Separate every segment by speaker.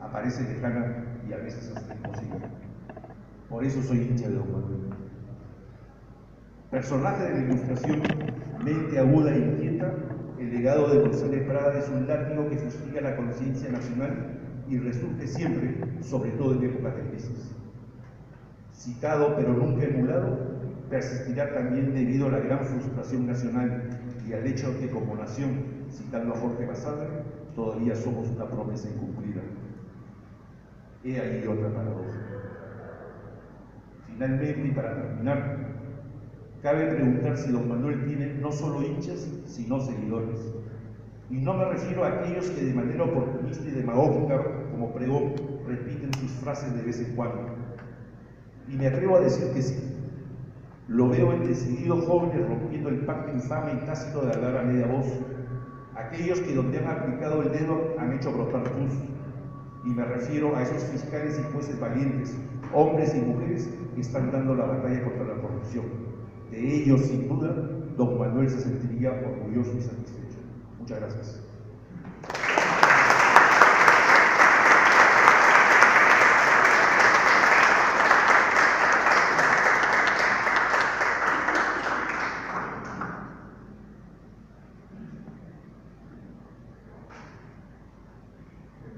Speaker 1: aparece lejana y a veces hasta imposible. Por eso soy hincha de don Manuel. Personaje de la Ilustración, mente aguda e inquieta, el legado de González Prada es un látigo que fustiga la conciencia nacional y resurge siempre, sobre todo en épocas de crisis. Citado pero nunca emulado, persistirá también debido a la gran frustración nacional y al hecho de que como nación, citando a Jorge Basadre, todavía somos una promesa incumplida. He ahí otra paradoja. Finalmente, y para terminar, cabe preguntar si don Manuel tiene no solo hinchas, sino seguidores. Y no me refiero a aquellos que de manera oportunista y demagógica, como pregón, repiten sus frases de vez en cuando. Y me atrevo a decir que sí. Lo veo en decididos jóvenes rompiendo el pacto infame y tácito de hablar a media voz. Aquellos que donde han aplicado el dedo han hecho brotar pus. Y me refiero a esos fiscales y jueces valientes, hombres y mujeres que están dando la batalla contra la corrupción. De ellos, sin duda, don Manuel se sentiría orgulloso y satisfecho. Muchas gracias.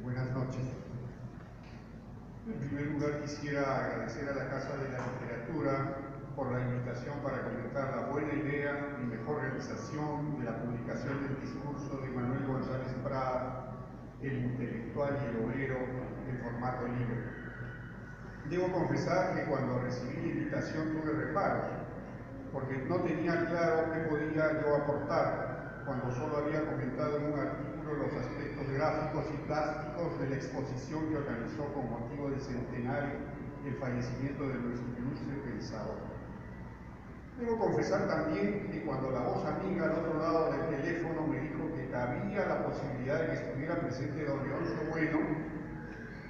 Speaker 2: Buenas noches. En primer lugar quisiera agradecer a la Casa de la Literatura por la invitación para comentar la buena idea y mejor realización de la publicación del discurso de Manuel González Prada, el intelectual y el obrero, en formato libre. Debo confesar que cuando recibí la invitación tuve reparos, porque no tenía claro qué podía yo aportar, cuando solo había comentado en un artículo los aspectos gráficos y plásticos de la exposición que organizó con motivo del centenario del fallecimiento de nuestro ilustre pensador. Debo confesar también que cuando la voz amiga al otro lado del teléfono me dijo que había la posibilidad de que estuviera presente don Leoncio Bueno,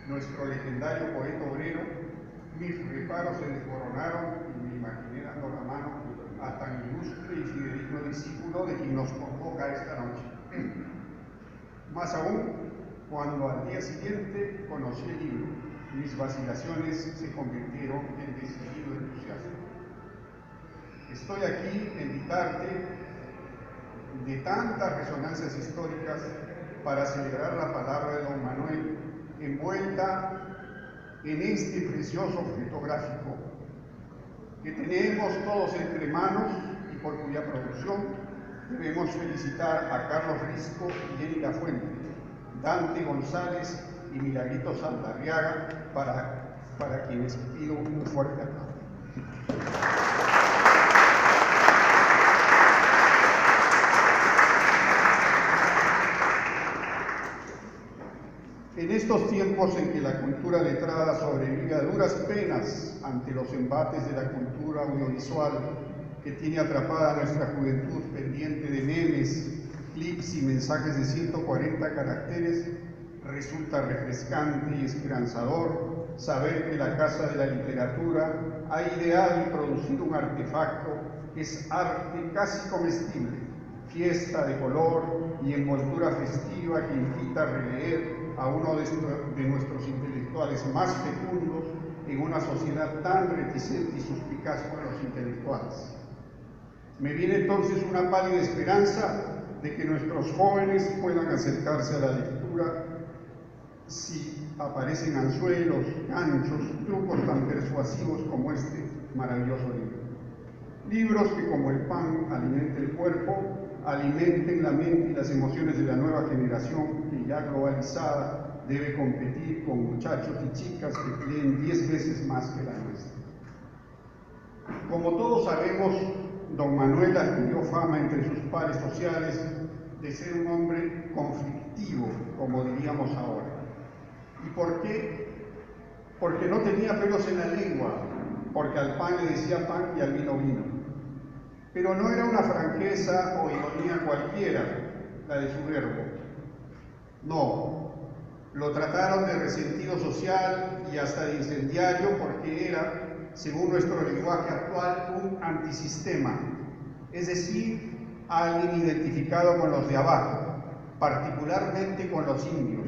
Speaker 2: nuestro legendario poeta obrero, mis reparos se desmoronaron y me imaginé dando la mano a tan ilustre y fidedigno discípulo de quien nos convoca esta noche. Más aún, cuando al día siguiente conocí el libro, mis vacilaciones se convirtieron en decidido entusiasmo. Estoy aquí en invitarte de tantas resonancias históricas para celebrar la palabra de don Manuel, envuelta en este precioso objeto gráfico que tenemos todos entre manos y por cuya producción debemos felicitar a Carlos Risco y Jenny Lafuente, Dante González y Milagrito Saldarriaga, para quienes pido un fuerte aplauso. En estos tiempos en que la cultura letrada sobrevive a duras penas ante los embates de la cultura audiovisual que tiene atrapada a nuestra juventud pendiente de memes, clips y mensajes de 140 caracteres, resulta refrescante y esperanzador saber que la Casa de la Literatura ha ideado y producido un artefacto que es arte casi comestible, fiesta de color y envoltura festiva que invita a releer a uno de nuestros intelectuales más fecundos en una sociedad tan reticente y suspicaz como los intelectuales. Me viene entonces una pálida esperanza de que nuestros jóvenes puedan acercarse a la lectura si aparecen anzuelos, ganchos, trucos tan persuasivos como este maravilloso libro. Libros que, como el pan alimenta el cuerpo, alimenten la mente y las emociones de la nueva generación que ya globalizada debe competir con muchachos y chicas que leen 10 veces más que la nuestra. Como todos sabemos, don Manuel adquirió fama entre sus pares sociales de ser un hombre conflictivo, como diríamos ahora. ¿Y por qué? Porque no tenía pelos en la lengua, porque al pan le decía pan y al vino vino. Pero no era una franqueza o ironía cualquiera la de su verbo. No, lo trataron de resentido social y hasta de incendiario porque era, según nuestro lenguaje actual, un antisistema, es decir, alguien identificado con los de abajo, particularmente con los indios,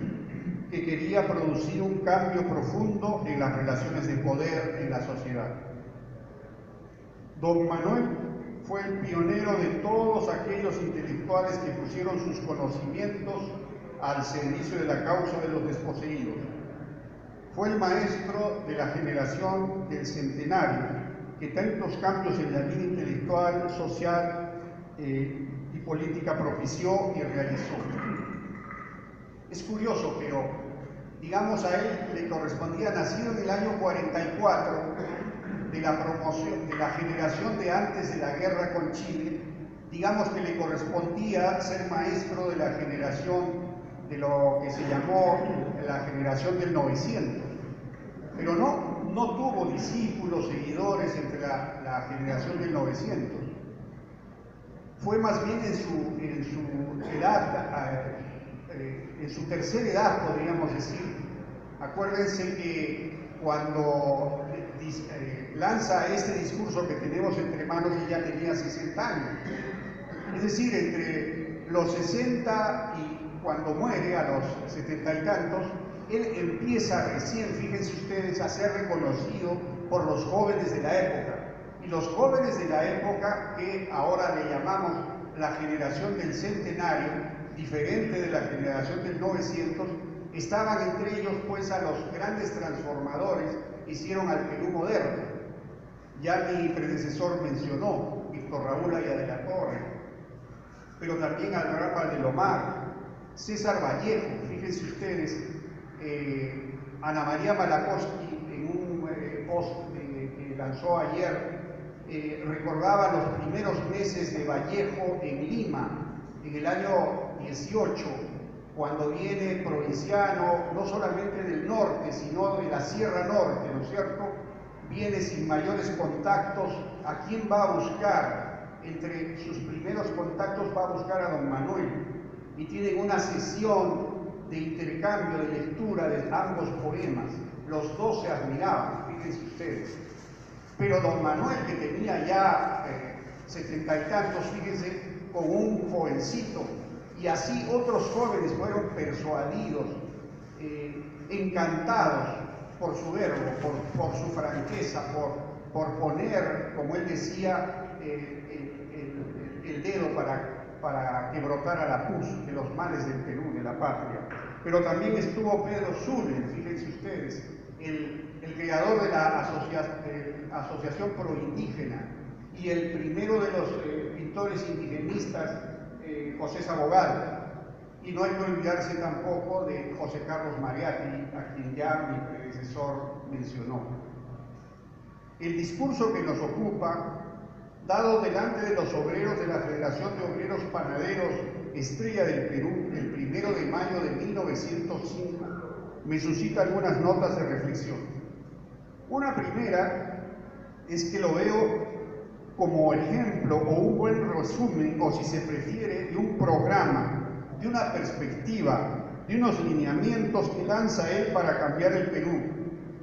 Speaker 2: que quería producir un cambio profundo en las relaciones de poder en la sociedad. Don Manuel fue el pionero de todos aquellos intelectuales que pusieron sus conocimientos al servicio de la causa de los desposeídos. Fue el maestro de la generación del centenario, que tantos cambios en la vida intelectual, social y política propició y realizó. Es curioso, pero digamos a él le correspondía, nacido en el año 44, de la promoción, de la generación de antes de la guerra con Chile, digamos que le correspondía ser maestro de la generación de lo que se llamó la generación del 900, pero no tuvo discípulos, seguidores entre la generación del 900. Fue más bien en su tercera edad, podríamos decir. Acuérdense que cuando lanza este discurso que tenemos entre manos, ella tenía 60 años. Es decir, entre los 60 y cuando muere, a los 70 y tantos, él empieza recién, fíjense ustedes, a ser reconocido por los jóvenes de la época. Y los jóvenes de la época, que ahora le llamamos la generación del centenario, diferente de la generación del 900, estaban entre ellos pues a los grandes transformadores que hicieron al Perú moderno. Ya mi predecesor mencionó Víctor Raúl Aya de la Torre, pero también al Gran Valdelomar, César Vallejo, fíjense ustedes, Ana María Malakoski en un post que lanzó ayer, recordaba los primeros meses de Vallejo en Lima, en el año 18, cuando viene provinciano, no solamente del norte, sino de la Sierra Norte, ¿no es cierto? Viene sin mayores contactos. ¿A quién va a buscar? Entre sus primeros contactos va a buscar a don Manuel, y tienen una sesión de intercambio, de lectura de ambos poemas. Los dos se admiraban, fíjense ustedes. Pero don Manuel, que tenía ya 70 y tantos, fíjense, con un jovencito, y así otros jóvenes fueron persuadidos, encantados por su verbo, por su franqueza, por poner, como él decía, el dedo para que brotara la pus de los males del Perú, de la patria. Pero también estuvo Pedro Zuller, fíjense ustedes, el creador de la Asociación Proindígena, y el primero de los pintores indigenistas, José Sabogal. Y no hay que olvidarse tampoco de José Carlos Mariatti, a quien ya mi predecesor mencionó. El discurso que nos ocupa, dado delante de los obreros de la Federación de Obreros Panaderos Estrella del Perú, el 1 de mayo de 1905, me suscita algunas notas de reflexión. Una primera es que lo veo como ejemplo o un buen resumen, o si se prefiere, de un programa, de una perspectiva, de unos lineamientos que lanza él para cambiar el Perú,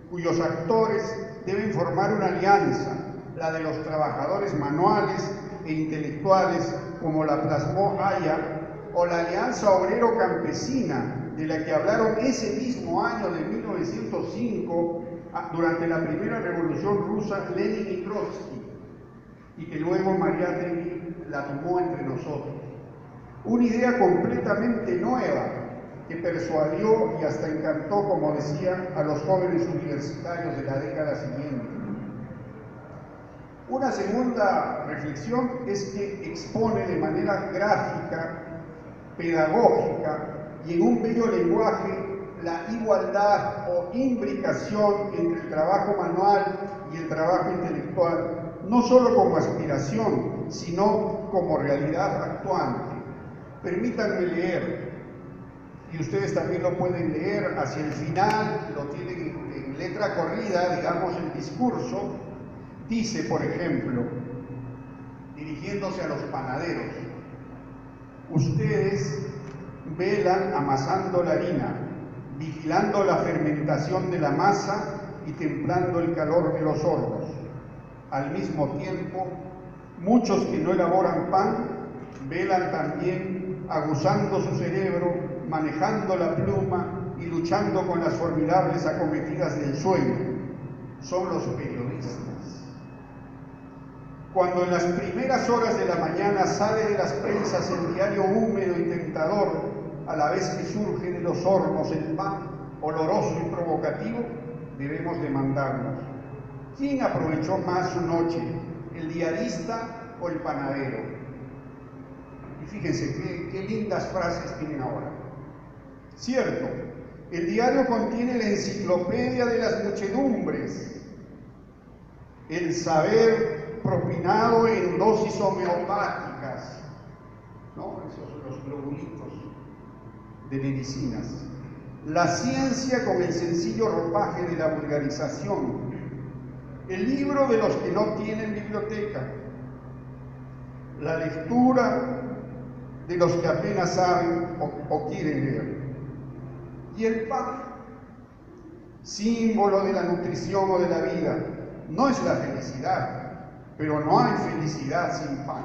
Speaker 2: cuyos actores deben formar una alianza, la de los trabajadores manuales e intelectuales, como la plasmó Aya, o la Alianza Obrero-Campesina, de la que hablaron ese mismo año de 1905, durante la primera revolución rusa, Lenin y Trotsky, y que luego Mariátegui la tomó entre nosotros. Una idea completamente nueva que persuadió y hasta encantó, como decía, a los jóvenes universitarios de la década siguiente. Una segunda reflexión es que expone de manera gráfica, pedagógica y en un bello lenguaje la igualdad o imbricación entre el trabajo manual y el trabajo intelectual, no solo como aspiración, sino como realidad actuante. Permítanme leer, y ustedes también lo pueden leer hacia el final, lo tienen en letra corrida, digamos, el discurso. Dice, por ejemplo, dirigiéndose a los panaderos: ustedes velan amasando la harina, vigilando la fermentación de la masa y templando el calor de los hornos. Al mismo tiempo, muchos que no elaboran pan velan también aguzando su cerebro, manejando la pluma y luchando con las formidables acometidas del sueño son los periodistas. Cuando en las primeras horas de la mañana sale de las prensas el diario húmedo y tentador, a la vez que surge de los hornos el pan oloroso y provocativo, debemos demandarnos: ¿quién aprovechó más su noche, el diarista o el panadero? Y fíjense qué lindas frases tienen ahora. Cierto, el diario contiene la enciclopedia de las muchedumbres, el saber propinado en dosis homeopáticas, ¿no? Esos son los globulitos de medicinas. La ciencia con el sencillo ropaje de la vulgarización, el libro de los que no tienen biblioteca, la lectura de los que apenas saben o quieren leer, y el pan, símbolo de la nutrición o de la vida. No es la felicidad, pero no hay felicidad sin pan.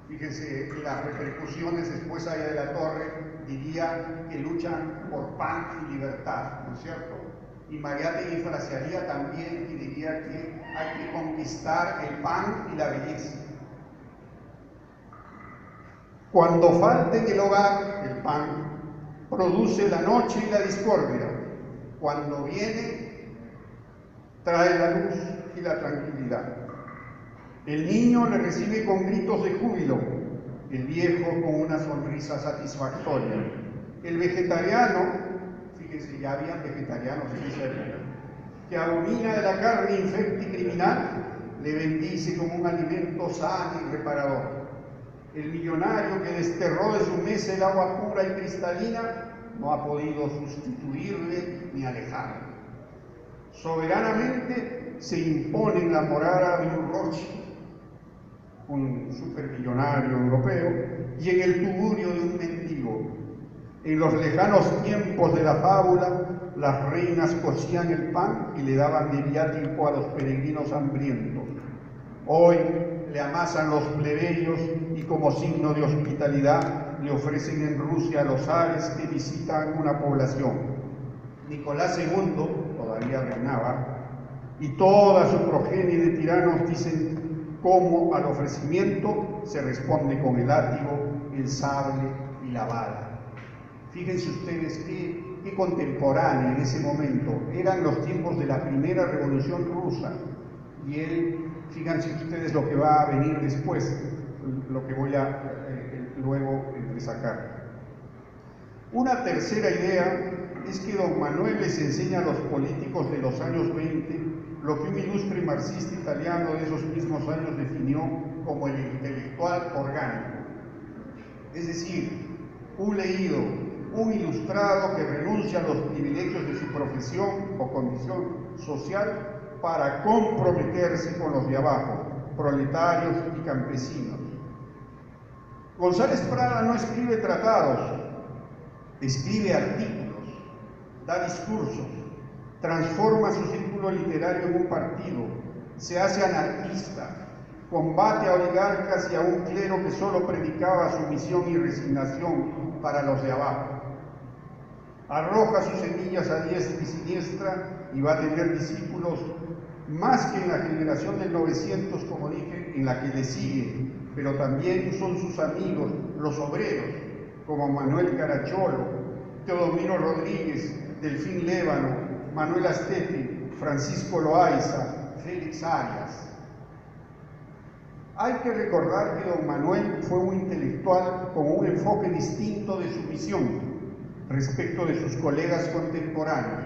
Speaker 2: Fíjense las repercusiones después allá de la torre, diría que luchan por pan y libertad, ¿no es cierto? Y Mariátegui frasearía también y diría que hay que conquistar el pan y la belleza. Cuando falta en el hogar el pan, produce la noche y la discordia. Cuando viene, trae la luz y la tranquilidad. El niño le recibe con gritos de júbilo, el viejo con una sonrisa satisfactoria. El vegetariano, fíjense, ya habían vegetarianos en esa época, que abomina de la carne infecta y criminal, le bendice como un alimento sano y reparador. El millonario que desterró de su mesa el agua pura y cristalina no ha podido sustituirle ni alejarle. Soberanamente se impone en la morada de un Rothschild, un supermillonario europeo, y en el tugurio de un mendigo. En los lejanos tiempos de la fábula, las reinas cocían el pan y le daban de viático a los peregrinos hambrientos. Hoy le amasan los plebeyos y como signo de hospitalidad le ofrecen en Rusia a los zares que visitan una población. Nicolás II todavía reinaba y toda su progenie de tiranos dicen cómo al ofrecimiento se responde con el látigo, el sable y la bala. Fíjense ustedes qué contemporáneo en ese momento. Eran los tiempos de la primera revolución rusa y él, fíjense ustedes lo que va a venir después, lo que voy a luego sacar. Una tercera idea es que don Manuel les enseña a los políticos de los años 20 lo que un ilustre marxista italiano de esos mismos años definió como el intelectual orgánico. Es decir, un leído, un ilustrado que renuncia a los privilegios de su profesión o condición social para comprometerse con los de abajo, proletarios y campesinos. González Prada no escribe tratados, escribe artículos, da discursos, transforma su círculo literario en un partido, se hace anarquista, combate a oligarcas y a un clero que solo predicaba sumisión y resignación para los de abajo. Arroja sus semillas a diestra y siniestra y va a tener discípulos más que en la generación del 900, como dije, en la que le sigue, pero también son sus amigos, los obreros, como Manuel Caracciolo, Teodomiro Rodríguez, Delfín Lévano, Manuel Astete, Francisco Loaiza, Félix Arias. Hay que recordar que don Manuel fue un intelectual con un enfoque distinto de su visión respecto de sus colegas contemporáneos.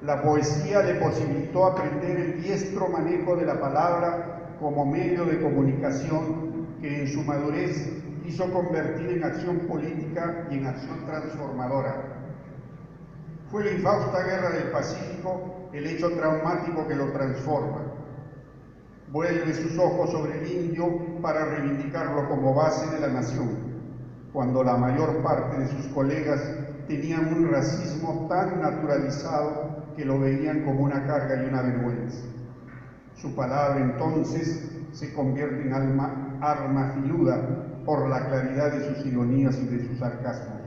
Speaker 2: La poesía le posibilitó aprender el diestro manejo de la palabra como medio de comunicación que en su madurez quiso convertir en acción política y en acción transformadora. Fue la infausta guerra del Pacífico el hecho traumático que lo transforma. Vuelve sus ojos sobre el indio para reivindicarlo como base de la nación, cuando la mayor parte de sus colegas tenían un racismo tan naturalizado que lo veían como una carga y una vergüenza. Su palabra entonces se convierte en arma filuda por la claridad de sus ironías y de sus sarcasmos.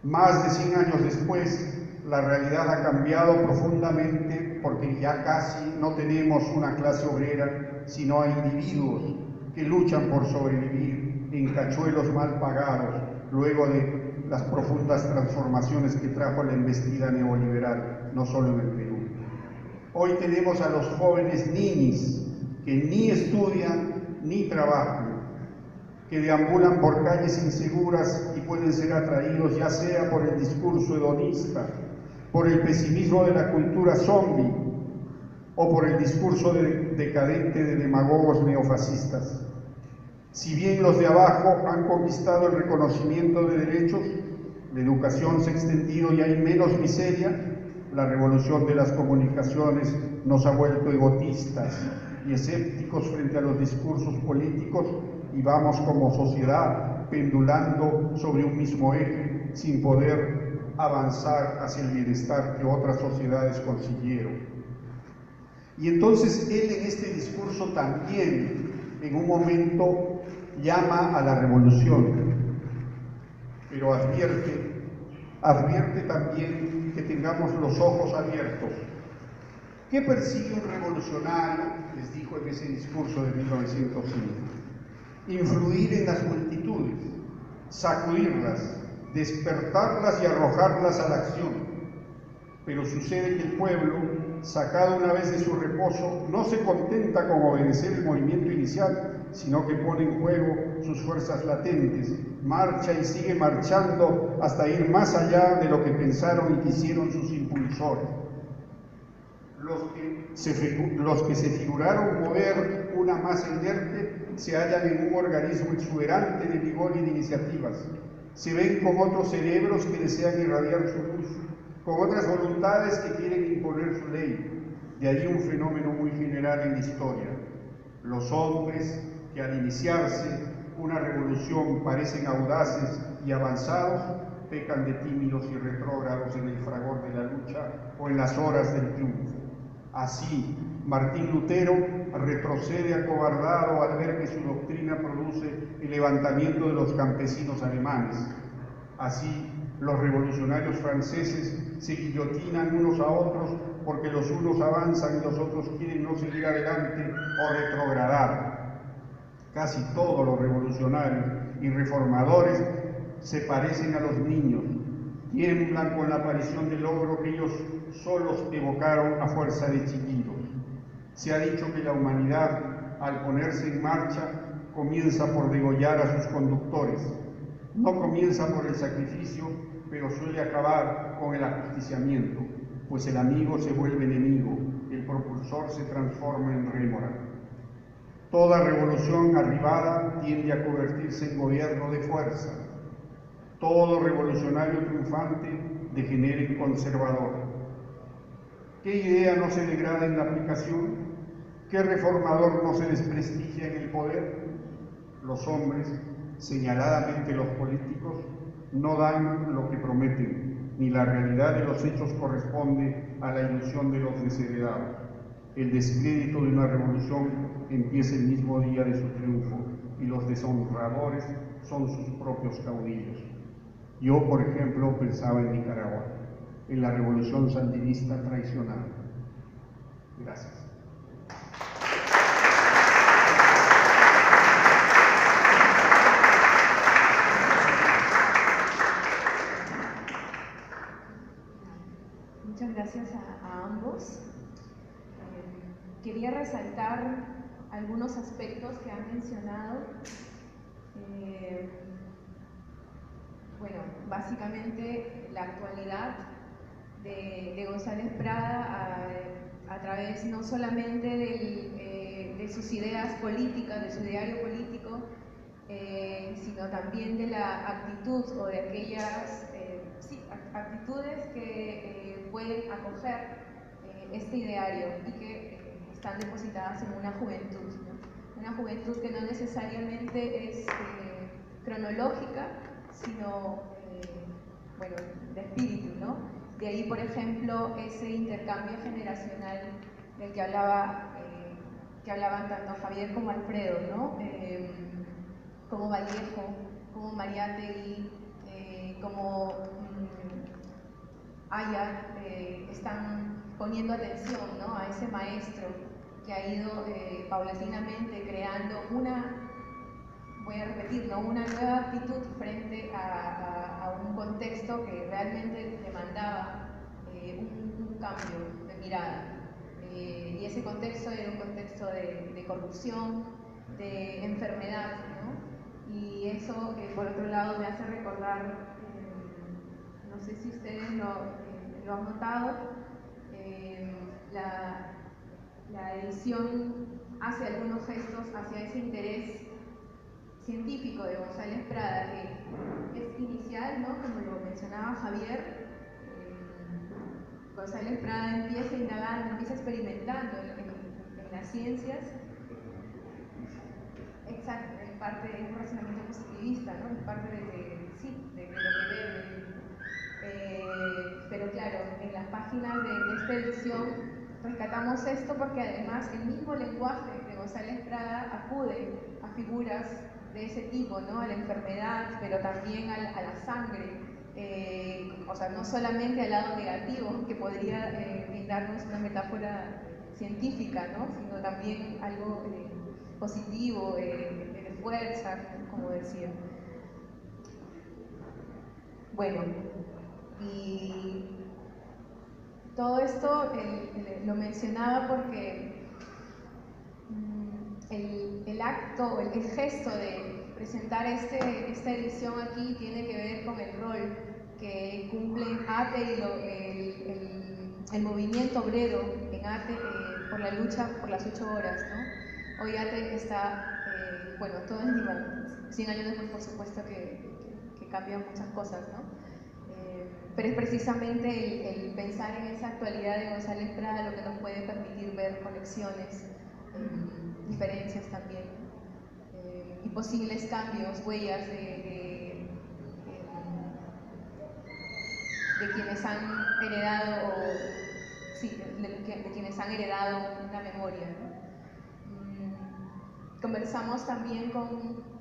Speaker 2: Más de 100 años después, la realidad ha cambiado profundamente porque ya casi no tenemos una clase obrera, sino a individuos que luchan por sobrevivir en cachuelos mal pagados, luego de las profundas transformaciones que trajo la embestida neoliberal, no solo en el Perú. Hoy tenemos a los jóvenes niños que ni estudian ni trabajan, que deambulan por calles inseguras y pueden ser atraídos ya sea por el discurso hedonista, por el pesimismo de la cultura zombie o por el discurso decadente de demagogos neofascistas. Si bien los de abajo han conquistado el reconocimiento de derechos, la educación se ha extendido y hay menos miseria, la revolución de las comunicaciones nos ha vuelto egotistas y escépticos frente a los discursos políticos y vamos como sociedad pendulando sobre un mismo eje sin poder avanzar hacia el bienestar que otras sociedades consiguieron. Y entonces él en este discurso también en un momento llama a la revolución, pero advierte también que tengamos los ojos abiertos. ¿Qué persigue un revolucionario? Les dijo en ese discurso de 1905. Influir en las multitudes, sacudirlas, despertarlas y arrojarlas a la acción. Pero sucede que el pueblo, sacado una vez de su reposo, no se contenta con obedecer el movimiento inicial, sino que pone en juego sus fuerzas latentes, marcha y sigue marchando hasta ir más allá de lo que pensaron y quisieron sus impulsores. Los que se figuraron mover una masa inerte se hallan en un organismo exuberante de vigor y de iniciativas. Se ven con otros cerebros que desean irradiar su luz, con otras voluntades que quieren imponer su ley. De ahí un fenómeno muy general en la historia. Los hombres que al iniciarse una revolución parecen audaces y avanzados, pecan de tímidos y retrógrados en el fragor de la lucha o en las horas del triunfo. Así, Martín Lutero retrocede acobardado al ver que su doctrina produce el levantamiento de los campesinos alemanes. Así, los revolucionarios franceses se guillotinan unos a otros porque los unos avanzan y los otros quieren no seguir adelante o retrogradar. Casi todos los revolucionarios y reformadores se parecen a los niños, tiemblan con la aparición del logro que ellos solos evocaron a fuerza de chillidos. Se ha dicho que la humanidad, al ponerse en marcha, comienza por degollar a sus conductores. No comienza por el sacrificio, pero suele acabar con el ajusticiamiento, pues el amigo se vuelve enemigo, el propulsor se transforma en rémora. Toda revolución arribada tiende a convertirse en gobierno de fuerza. Todo revolucionario triunfante degenera en conservador. ¿Qué idea no se degrada en la aplicación? ¿Qué reformador no se desprestigia en el poder? Los hombres, señaladamente los políticos, no dan lo que prometen, ni la realidad de los hechos corresponde a la ilusión de los desheredados. El descrédito de una revolución empieza el mismo día de su triunfo y los deshonradores son sus propios caudillos. Yo, por ejemplo, pensaba en Nicaragua, en la revolución sandinista traicionada. Gracias.
Speaker 3: Muchas gracias a ambos. Quería resaltar algunos aspectos que han mencionado. Bueno, básicamente la actualidad de González Prada a través no solamente de sus ideas políticas, de su ideario político, sino también de la actitud o de aquellas actitudes que pueden acoger este ideario y que están depositadas en una juventud, ¿no? Una juventud que no necesariamente es cronológica, sino bueno, de espíritu, ¿no? De ahí, por ejemplo, ese intercambio generacional del que hablaban tanto Javier como Alfredo, ¿no? Como Vallejo, como Mariátegui, como están poniendo atención, ¿no?, a ese maestro que ha ido paulatinamente creando voy a repetir, ¿no?, una nueva actitud frente a un contexto que realmente demandaba un cambio de mirada. Y ese contexto era un contexto de corrupción, de enfermedad, ¿no? Y eso, por otro lado, me hace recordar, no sé si ustedes lo han notado, la edición hace algunos gestos hacia ese interés científico de González Prada, que es inicial, ¿no?, como lo mencionaba Javier. González Prada empieza indagando, empieza experimentando en las ciencias. Exacto, en parte es un razonamiento positivista, ¿no?, en parte de lo que ve. Pero claro, en las páginas de esta edición rescatamos esto porque además el mismo lenguaje de González Prada acude a figuras de ese tipo, ¿no?, a la enfermedad, pero también a la sangre. O sea, no solamente al lado negativo, que podría brindarnos una metáfora científica, ¿no?, sino también algo positivo, de fuerza, como decía. Bueno, y todo esto lo mencionaba porque el acto, el gesto de presentar esta edición aquí tiene que ver con el rol que cumplen ATE y el movimiento obrero en ATE por la lucha por las 8 horas, ¿no? Hoy ATE está, bueno, todo es igual, 100 años después, por supuesto que cambian muchas cosas, ¿no? Pero es precisamente el pensar en esa actualidad de González Prada lo que nos puede permitir ver conexiones, diferencias también, y posibles cambios, huellas de quienes han heredado, de quienes han heredado una memoria, ¿no? Conversamos también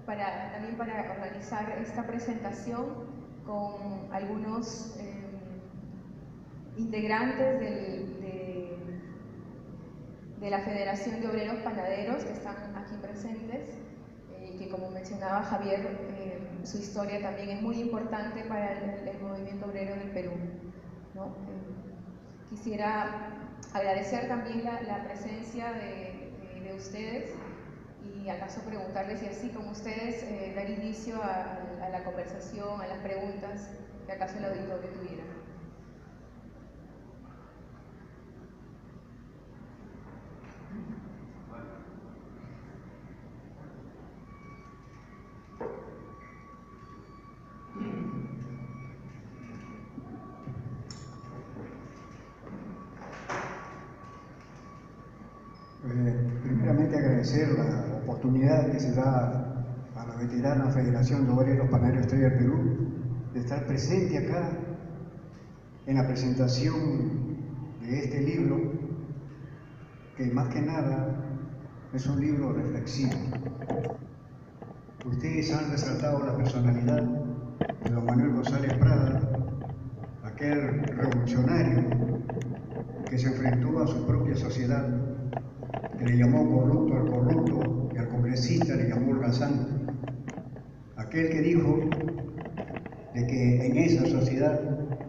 Speaker 3: para organizar esta presentación con algunos integrantes de la Federación de Obreros Panaderos que están aquí presentes, que, como mencionaba Javier, su historia también es muy importante para el movimiento obrero del Perú, ¿no? Quisiera agradecer también la presencia de ustedes y acaso preguntarles, y así como ustedes, dar inicio a la conversación, a las preguntas que acaso el auditorio tuviera.
Speaker 4: Primeramente agradecer la oportunidad que se da a la veterana Federación de Obreros Panaderos Estrella del Perú de estar presente acá en la presentación de este libro, que más que nada es un libro reflexivo. Ustedes han resaltado la personalidad de don Manuel González Prada, aquel revolucionario que se enfrentó a su propia sociedad, que le llamó corrupto al corrupto y al congresista le llamó holgazán. Aquel que dijo de que en esa sociedad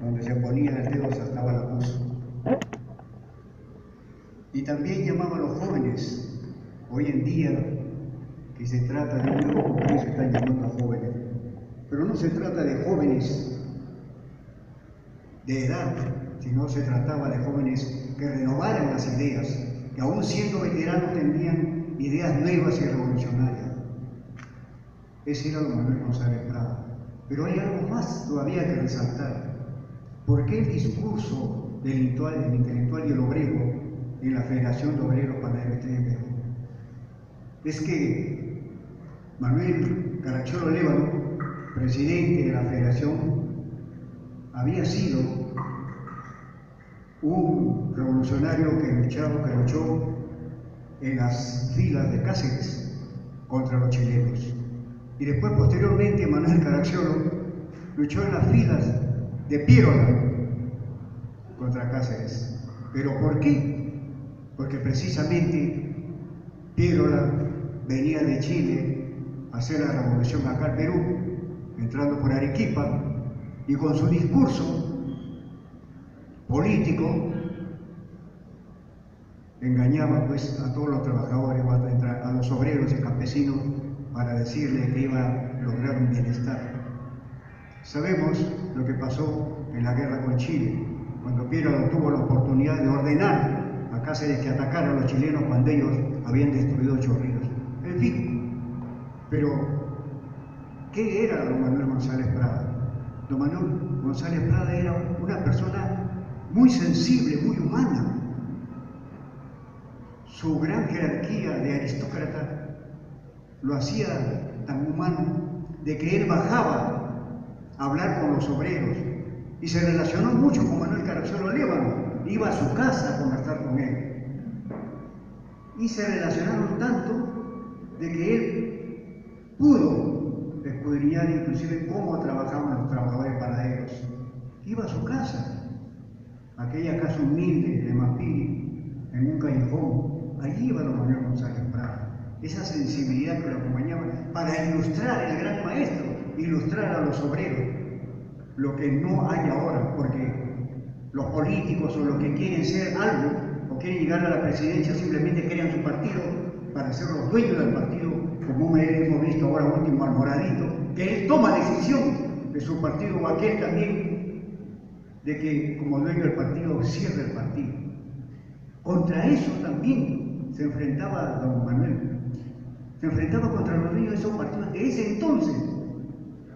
Speaker 4: donde se ponía el dedo se ataba la luz. Y también llamaba a los jóvenes, hoy en día, que se trata de un nuevo congreso, se están llamando a jóvenes, pero no se trata de jóvenes de edad, sino se trataba de jóvenes que renovaran las ideas, que aún siendo veteranos tenían ideas nuevas y revolucionarias. Ese era don Manuel González Prada. Pero hay algo más todavía que resaltar. ¿Por qué el discurso del intelectual y el obrero en la Federación de Obreros Panaderos Estrella del Perú? Es que Manuel Caracciolo Lévano, presidente de la Federación, había sido un revolucionario que luchó en las filas de Cáceres contra los chilenos. Y después, posteriormente, Manuel Caracciolo luchó en las filas de Piérola Cáceres. ¿Pero por qué? Porque precisamente Piérola venía de Chile a hacer la revolución acá al Perú, entrando por Arequipa, y con su discurso político engañaba pues a todos los trabajadores, a los obreros y campesinos, para decirle que iba a lograr un bienestar. Sabemos lo que pasó en la guerra con Chile, cuando Piérola tuvo la oportunidad de ordenar a Cáceres que atacara a los chilenos cuando ellos habían destruido Chorrillos. En fin, pero ¿qué era don Manuel González Prada? Don Manuel González Prada era una persona muy sensible, muy humana. Su gran jerarquía de aristócrata lo hacía tan humano de que él bajaba a hablar con los obreros y se relacionó mucho con Manuel Caracciolo Lévano. Iba a su casa a conversar con él y se relacionaron tanto de que él pudo escudriñar inclusive cómo trabajaban los trabajadores para ellos. Iba a su casa, aquella casa humilde de Mapiri, en un callejón. Allí iba don Manuel González Prada. Esa sensibilidad que lo acompañaba para ilustrar el gran maestro, ilustrar a los obreros, lo que no hay ahora, porque los políticos o los que quieren ser algo o quieren llegar a la presidencia simplemente crean su partido para ser los dueños del partido, como hemos visto ahora último al Moradito, que él toma decisión de su partido, o aquel también, de que como dueño del partido cierre el partido. Contra eso también se enfrentaba don Manuel, se enfrentaba contra los dueños de esos partidos de ese entonces.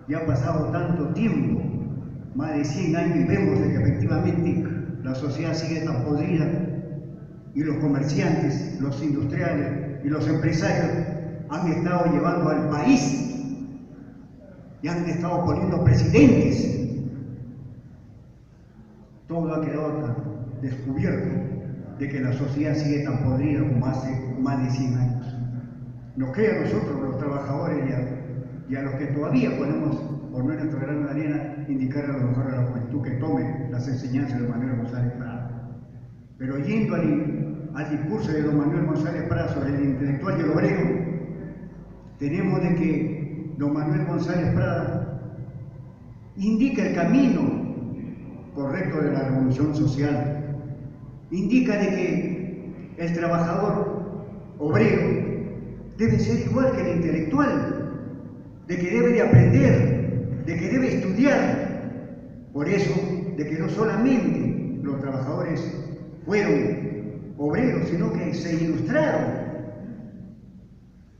Speaker 4: Ya ha pasado tanto tiempo, más de 100 años, y vemos de que efectivamente la sociedad sigue tan podrida, y los comerciantes, los industriales y los empresarios han estado llevando al país y han estado poniendo presidentes. Todo ha quedado tan descubierto de que la sociedad sigue tan podrida como hace más de 100 años. Nos queda a nosotros, los trabajadores, y a los que todavía podemos poner nuestro grano de arena, indicar a lo mejor a la juventud que tome las enseñanzas de don Manuel González Prada. Pero yendo al discurso de don Manuel González Prada sobre el intelectual y el obrero, tenemos de que don Manuel González Prada indica el camino correcto de la revolución social. Indica de que el trabajador obrero debe ser igual que el intelectual, de que debe de aprender, de que debe estudiar. Por eso, de que no solamente los trabajadores fueron obreros, sino que se ilustraron,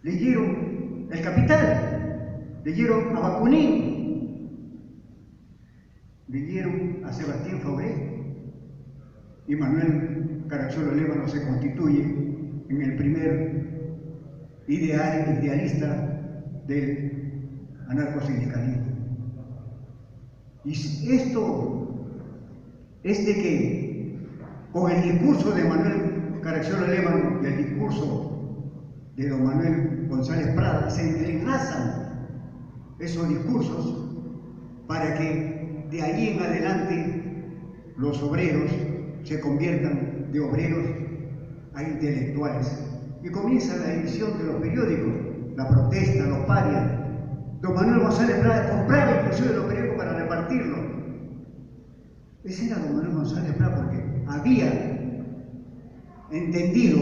Speaker 4: leyeron El Capital, leyeron a Bakunin, leyeron a Sebastián Fauré, y Manuel Caracciolo Lévano se constituye en el primer idealista del anarcosindicalismo. Y esto es de que con el discurso de Manuel Caracciolo Lévano y el discurso de don Manuel González Prada se entrelazan esos discursos para que de ahí en adelante los obreros se conviertan de obreros a intelectuales. Y comienza la edición de los periódicos, la protesta, los parias. Don Manuel González Prada compraba inclusive los periódicos para repartirlos. Ese era don Manuel González Prada porque había entendido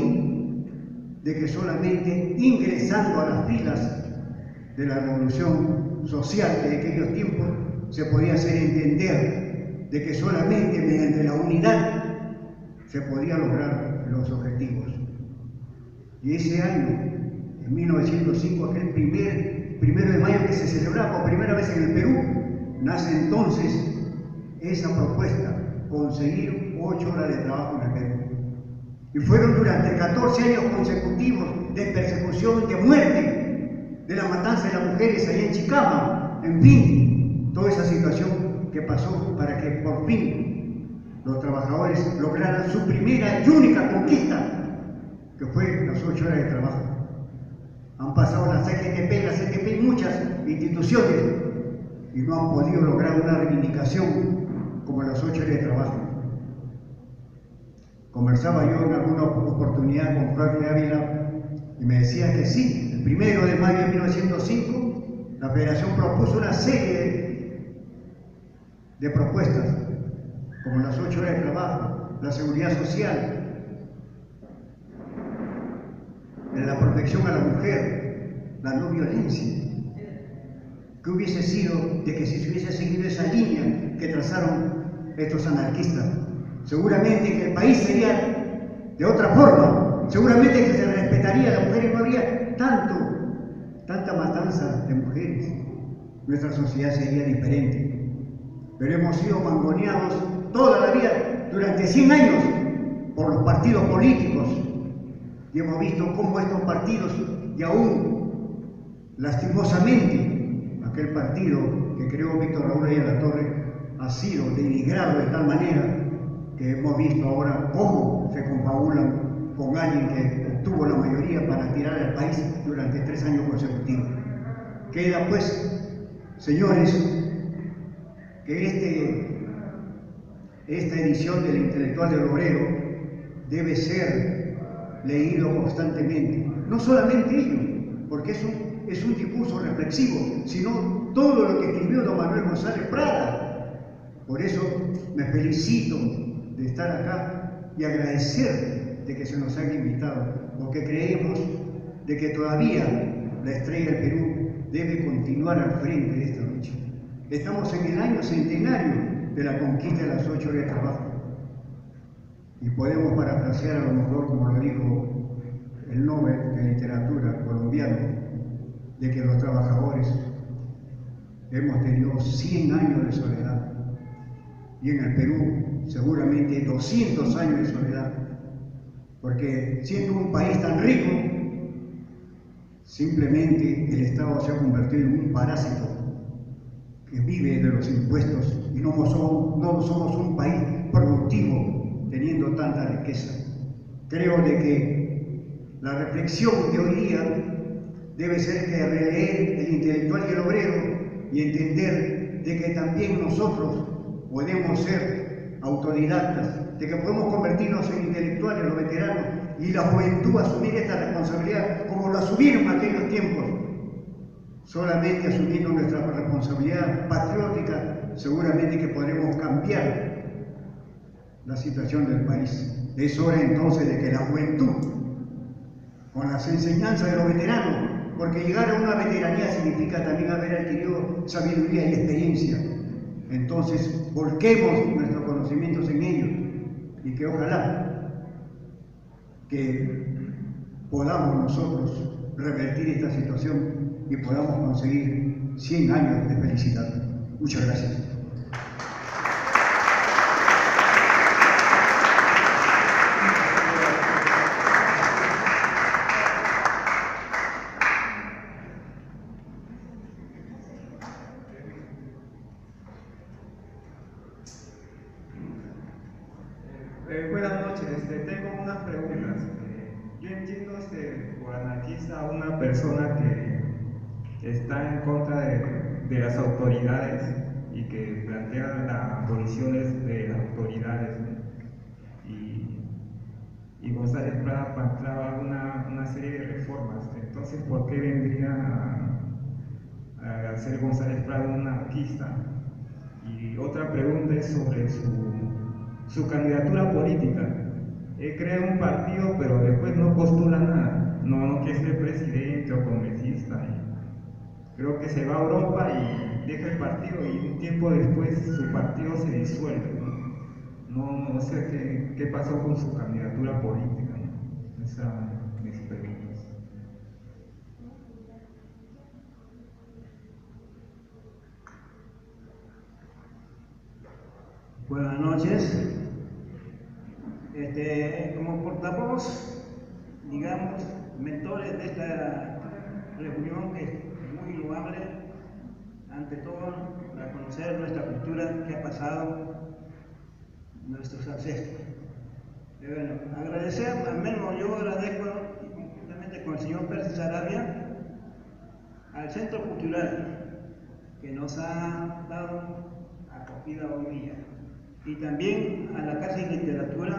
Speaker 4: de que solamente ingresando a las filas de la revolución social de aquellos tiempos se podía hacer entender de que solamente mediante la unidad se podía lograr los objetivos. Y ese año, en 1905, aquel primero de mayo que se celebraba por primera vez en el Perú, nace entonces esa propuesta, conseguir 8 horas de trabajo en el Perú. Y fueron durante 14 años consecutivos de persecución, de muerte, de la matanza de las mujeres allá en Chicama, en fin, toda esa situación que pasó para que por fin los trabajadores lograran su primera y única conquista, que fue las 8 horas de trabajo. Han pasado la CGTP y muchas instituciones y no han podido lograr una reivindicación como las 8 horas de trabajo. Conversaba yo en alguna oportunidad con Flor de Ávila y me decía que sí, el 1 de mayo de 1905 la Federación propuso una serie de propuestas, como las 8 horas de trabajo, la seguridad social, la protección a la mujer, la no violencia. ¿Qué hubiese sido de que si se hubiese seguido esa línea que trazaron estos anarquistas? Seguramente que el país sería de otra forma, seguramente que se respetaría a las mujeres, no habría tanta matanza de mujeres. Nuestra sociedad sería diferente. Pero hemos sido mangoneados toda la vida, durante 100 años, por los partidos políticos. Y hemos visto cómo estos partidos, y aún lastimosamente, aquel partido que creó Víctor Raúl Ayala Torre, ha sido denigrado de tal manera que hemos visto ahora cómo se confabulan con alguien que obtuvo la mayoría para tirar al país durante 3 años consecutivos. Queda pues, señores, que esta edición del Intelectual del Obrero debe ser leído constantemente, no solamente ello, porque es un discurso reflexivo, sino todo lo que escribió don Manuel González Prada. Por eso me felicito de estar acá y agradecer de que se nos haya invitado, porque creemos de que todavía la Estrella del Perú debe continuar al frente de esta lucha. Estamos en el año centenario de la conquista de las 8 horas de trabajo. Y podemos parafrasear a lo mejor, como lo dijo el Nobel de Literatura colombiano, de que los trabajadores hemos tenido 100 años de soledad. Y en el Perú, seguramente 200 años de soledad. Porque siendo un país tan rico, simplemente el Estado se ha convertido en un parásito que vive de los impuestos y no somos un país productivo teniendo tanta riqueza. Creo de que la reflexión de hoy día debe ser que releer el Intelectual y el Obrero y entender de que también nosotros podemos ser autodidactas, de que podemos convertirnos en intelectuales, los veteranos, y la juventud asumir esta responsabilidad como lo asumieron en aquellos tiempos. Solamente asumiendo nuestra responsabilidad patriótica, seguramente que podremos cambiar la situación del país. Es hora entonces de que la juventud, con las enseñanzas de los veteranos, porque llegar a una veteranía significa también haber adquirido sabiduría y experiencia, entonces volquemos nuestros conocimientos en ellos y que ojalá que podamos nosotros revertir esta situación y podamos conseguir 100 años de felicidad. Muchas gracias.
Speaker 5: Buenas noches, tengo unas preguntas. Yo entiendo por anarquista a una persona que está en contra de las autoridades y que plantea las aboliciones de las autoridades, ¿no? Y González Prada planteaba una serie de reformas. Entonces, ¿por qué vendría a ser González Prada un anarquista? Y otra pregunta es sobre su candidatura política. Él crea un partido, pero después no postula nada. No quiere ser presidente o congresista. Creo que se va a Europa y deja el partido y un tiempo después su partido se disuelve. No sé qué pasó con su candidatura política, ¿no? Esas son mis preguntas.
Speaker 6: Buenas noches. Como portavoz, digamos, mentores de esta reunión que es muy loable, ante todo, para conocer nuestra cultura, qué ha pasado, nuestros ancestros. Bueno, agradecer, al menos yo agradezco, juntamente con el señor Pérez Sarabia, al Centro Cultural, que nos ha dado acogida hoy día, y también a la Casa de Literatura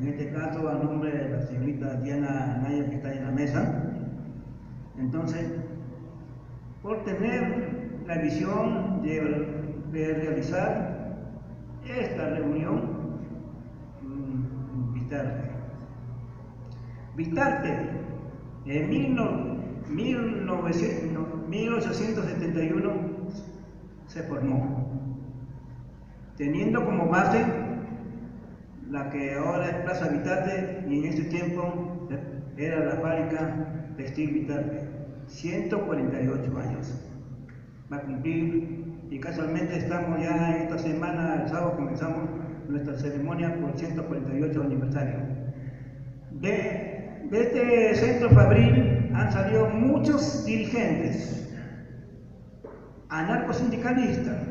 Speaker 6: en este caso a nombre de la señorita Diana Anaya, que está en la mesa. Entonces, por tener la visión de realizar esta reunión, Vistarte en 1871 se formó, teniendo como base la que ahora es Plaza Vistarte, y en ese tiempo era la fábrica textil Vistarte. 148 años va a cumplir, y casualmente estamos ya en esta semana, el sábado comenzamos nuestra ceremonia por 148 aniversario. De este centro fabril han salido muchos dirigentes anarcosindicalistas.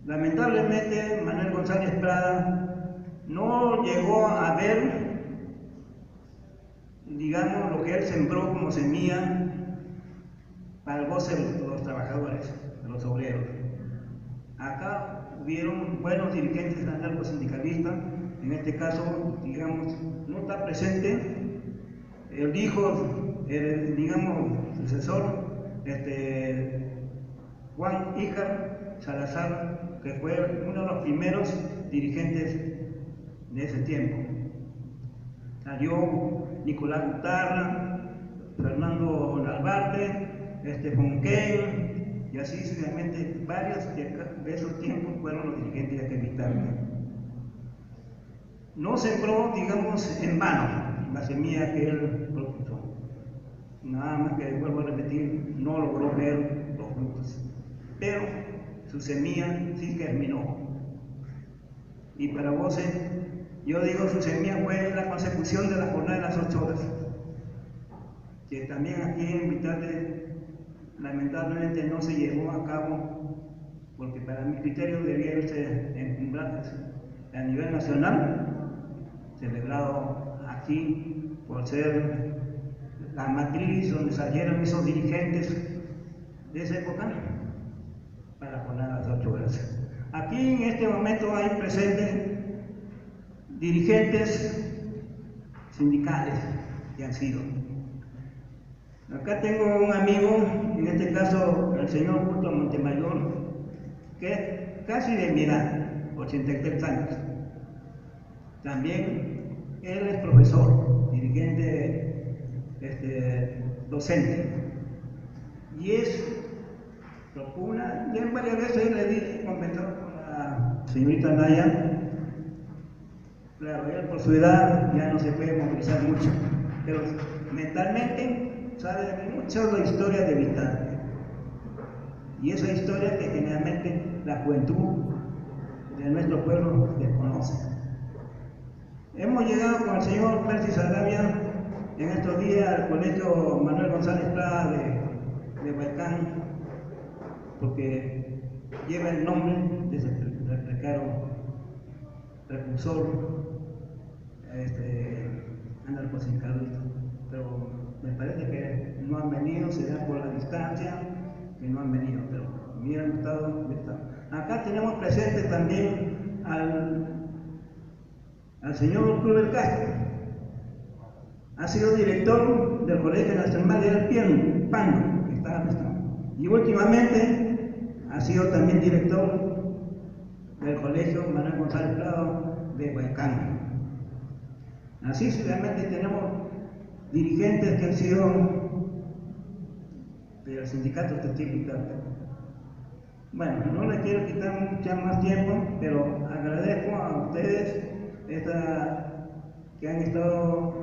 Speaker 6: Lamentablemente Manuel González Prada no llegó a ver, digamos, lo que él sembró como semilla para el goce de los trabajadores, de los obreros. Acá hubieron buenos dirigentes anarcosindicalistas. En este caso, digamos, no está presente el hijo, digamos, sucesor, Juan Híjar Salazar, que fue uno de los primeros dirigentes de ese tiempo. Salió Nicolás Gutarra, Fernando Narvarte, Fonquén, y así sucesivamente. Varios de esos tiempos fueron los dirigentes de aquel Vistarte. No sembró, digamos, en vano la semilla que él propuso. Nada más que, vuelvo a repetir, no logró ver los frutos. Pero su semilla sí germinó. Y para vos, yo digo, su semilla fue la consecución de la jornada de las 8 horas. Que también aquí en Vistarte, lamentablemente, no se llevó a cabo, porque para mi criterio debía irse encumbrado a nivel nacional, celebrado aquí por ser la matriz donde salieron esos dirigentes de esa época para poner las 8 horas. Aquí en este momento hay presentes dirigentes sindicales que han sido. Acá tengo un amigo, en este caso el señor Justo Montemayor, que es casi de mi edad, 83 años. También él es profesor, dirigente, docente, y es propugna. Ya varias veces le di conversar con la señorita Naya. Claro, él por su edad ya no se puede movilizar mucho, pero mentalmente sabe mucho de la historia de Vistarte, y esa historia que generalmente la juventud de nuestro pueblo desconoce. Hemos llegado con el señor Percy Sarabia en estos días al colegio Manuel González Prada de Huaycán, porque lleva el nombre de ese precario precursor anarcosindicalista. Pero me parece que no han venido, será por la distancia que no han venido, pero me hubiera gustado estar. Acá tenemos presente también al señor Cruz del Castro. Ha sido director del Colegio Nacional de Pando, que está arrestado. Y últimamente ha sido también director del Colegio Manuel González Prado de Huaycán. Así sucesivamente tenemos dirigentes que han sido del sindicato textil Vistarte. Bueno, no les quiero quitar mucho más tiempo, pero agradezco a ustedes que han estado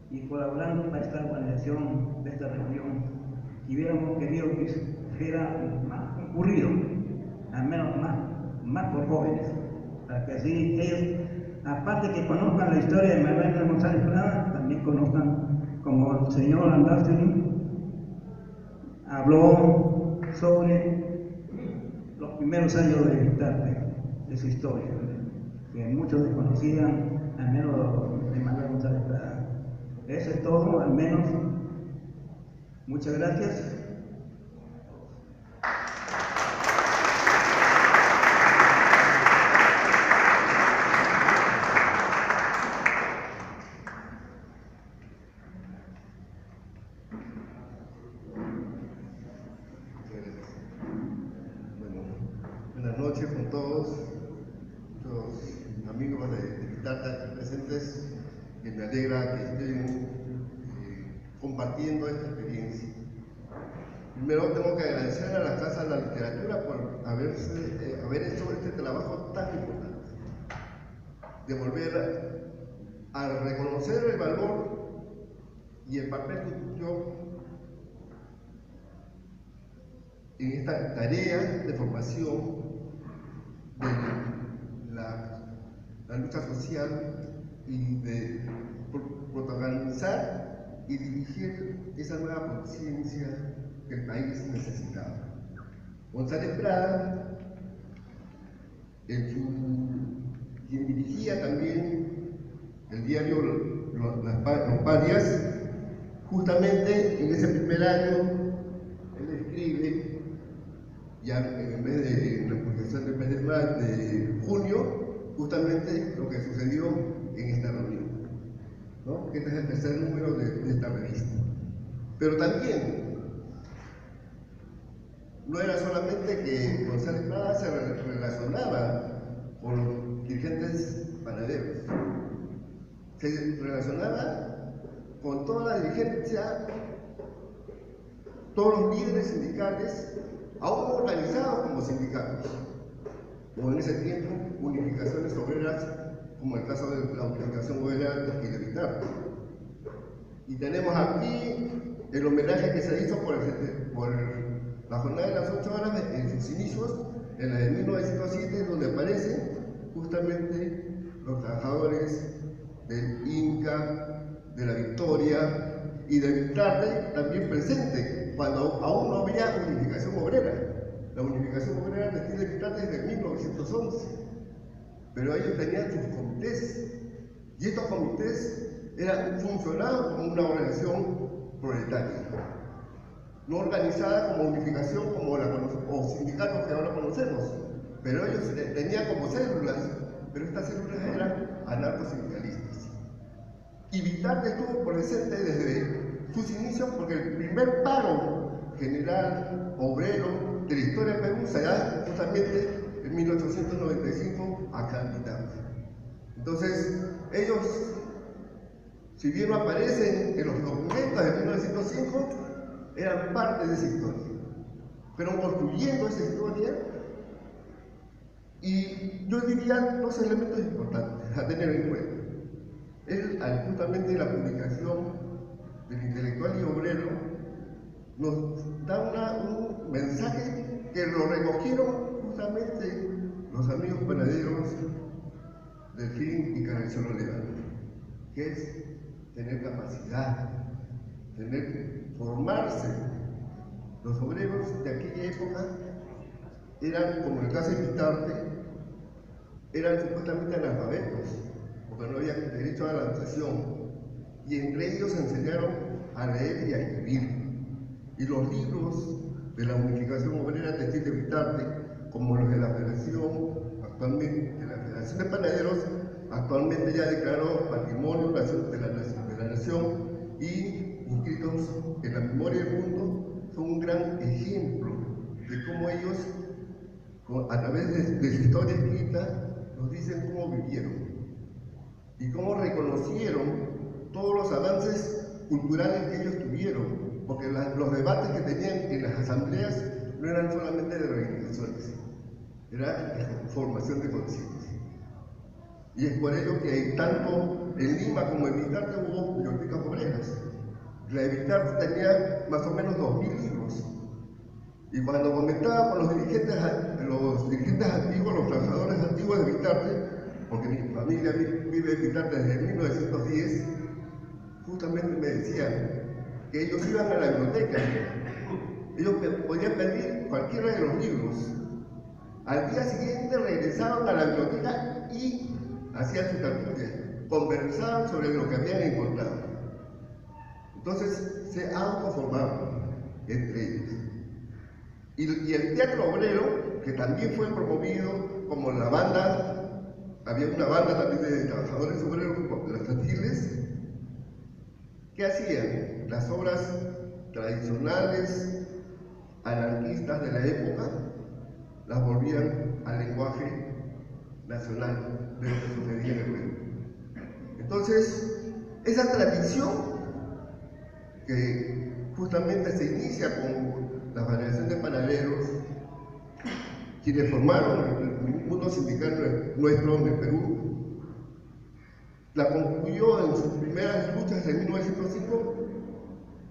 Speaker 6: y colaborando para esta organización de esta reunión, y hubiéramos querido que fuera más concurrido, al menos más por jóvenes, para que así ellos, aparte que conozcan la historia de Manuel González Prada, también conozcan, como el señor Andrés habló sobre los primeros años de Vistarte, de su historia, que muchos desconocían, al menos de Manuel González Prada. Eso es todo, al menos. Muchas gracias.
Speaker 7: Vitarte aquí presentes, que me alegra que estén compartiendo esta experiencia. Primero tengo que agradecer a la Casa de la Literatura por haber hecho este trabajo tan importante, de volver a reconocer el valor y el papel que cumplió en esta tarea de formación de la lucha social y de protagonizar y dirigir esa nueva conciencia que el país necesitaba. González Prada, quien dirigía también el diario Los Parias, justamente en ese primer año, él escribe, ya en vez de la publicación del mes de junio, justamente lo que sucedió en esta reunión, ¿no? Que este es el tercer número de esta revista. Pero también, no era solamente que González Prada se relacionaba con los dirigentes panaderos, se relacionaba con toda la dirigencia, todos los líderes sindicales, aún organizados como sindicatos, o en ese tiempo unificaciones obreras, como el caso de la unificación obrera de Vitarte. Y tenemos aquí el homenaje que se hizo por la jornada de las 8 horas en sus inicios, en la de 1907, donde aparecen justamente los trabajadores del Inca, de la Victoria y de Vitarte también presente, cuando aún no había unificación obrera. La unificación obrera de Vitarte es de 1911, pero ellos tenían sus comités, y estos comités eran funcionados como una organización proletaria, no organizada como unificación o sindicatos que ahora conocemos, pero ellos tenían como células, pero estas células eran anarcosindicalistas. Y Vitarte estuvo presente desde sus inicios, porque el primer paro general obrero de la historia de Perú se da justamente en 1895 acá en Vitarte. Entonces, ellos, si bien no aparecen en los documentos de 1905, eran parte de esa historia. Fueron construyendo esa historia, y yo diría dos elementos importantes a tener en cuenta. Justamente la publicación del Intelectual y Obrero nos da un mensaje que lo recogieron justamente los amigos panaderos Delfín y Carrizono Legal, que es tener capacidad, formarse. Los obreros de aquella época eran, como en el caso de Vitarte, eran supuestamente analfabetos, porque no había derecho a la educación, y entre ellos enseñaron a leer y a escribir. Y los libros de la unificación obrera textil de Vitarte, como los de la Federación, actualmente, de la Federación de Panaderos, actualmente ya declaró Patrimonio de la Nación y inscritos en la memoria del mundo, son un gran ejemplo de cómo ellos, a través de su historia escrita, nos dicen cómo vivieron y cómo reconocieron todos los avances culturales que ellos tuvieron, porque los debates que tenían en las asambleas no eran solamente de reivindicaciones, era formación de conciencia. Y es por ello que tanto en Lima como en Vitarte hubo bibliotecas obreras. La de Vitarte tenía más o menos 2000 libros. Y cuando comentaba con los dirigentes antiguos, los trabajadores antiguos de Vitarte, porque mi familia vive en Vitarte desde 1910, justamente me decían que ellos iban a la biblioteca, ellos podían pedir cualquiera de los libros. Al día siguiente regresaban a la biblioteca y hacían su tertulia, conversaban sobre lo que habían encontrado. Entonces se autoformaban entre ellos. Y el teatro obrero, que también fue promovido como la banda, había una banda también de trabajadores obreros, las textiles, ¿qué hacían? Las obras tradicionales, anarquistas de la época, las volvían al lenguaje nacional de lo que sucedía en el Perú. Entonces, esa tradición que justamente se inicia con la Federación de Panaderos, quienes formaron el mundo sindical nuestro en el Perú, la concluyó en sus primeras luchas en 1905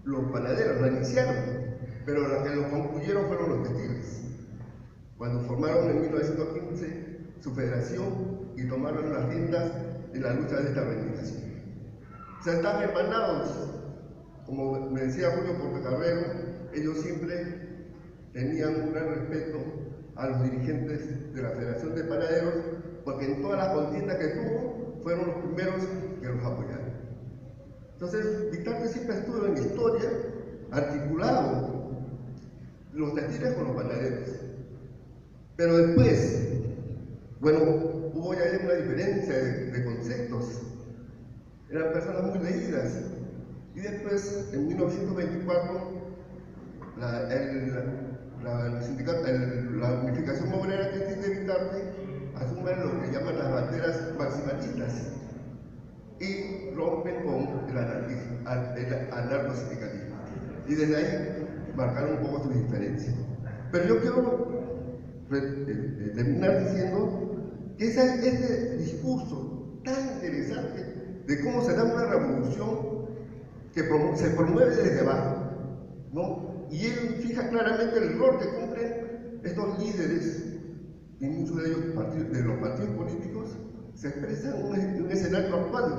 Speaker 7: los panaderos, la iniciaron, pero los que lo concluyeron fueron los textiles, cuando formaron en 1915 su federación y tomaron las riendas en la lucha de esta reivindicación. O sea, están hermanados, como me decía Julio Portocarrero, ellos siempre tenían un gran respeto a los dirigentes de la Federación de Panaderos, porque en todas las contiendas que tuvo, fueron los primeros que los apoyaron. Entonces, Vitarte siempre estuvo en la historia, articulado los textiles con los panaderos. Pero después, bueno, hubo ya una diferencia de conceptos. Eran personas muy leídas. Y después, en 1924, la unificación obrera que existe en Vitarte asume lo que llaman las banderas maximalistas y rompen con el anarcosindicalismo. Y desde ahí marcaron un poco sus diferencias. Pero yo quiero terminar diciendo que este discurso tan interesante de cómo se da una revolución que se promueve desde abajo, ¿no? Y él fija claramente el rol que cumplen estos líderes, y muchos de ellos de los partidos políticos, se expresan en un escenario actual.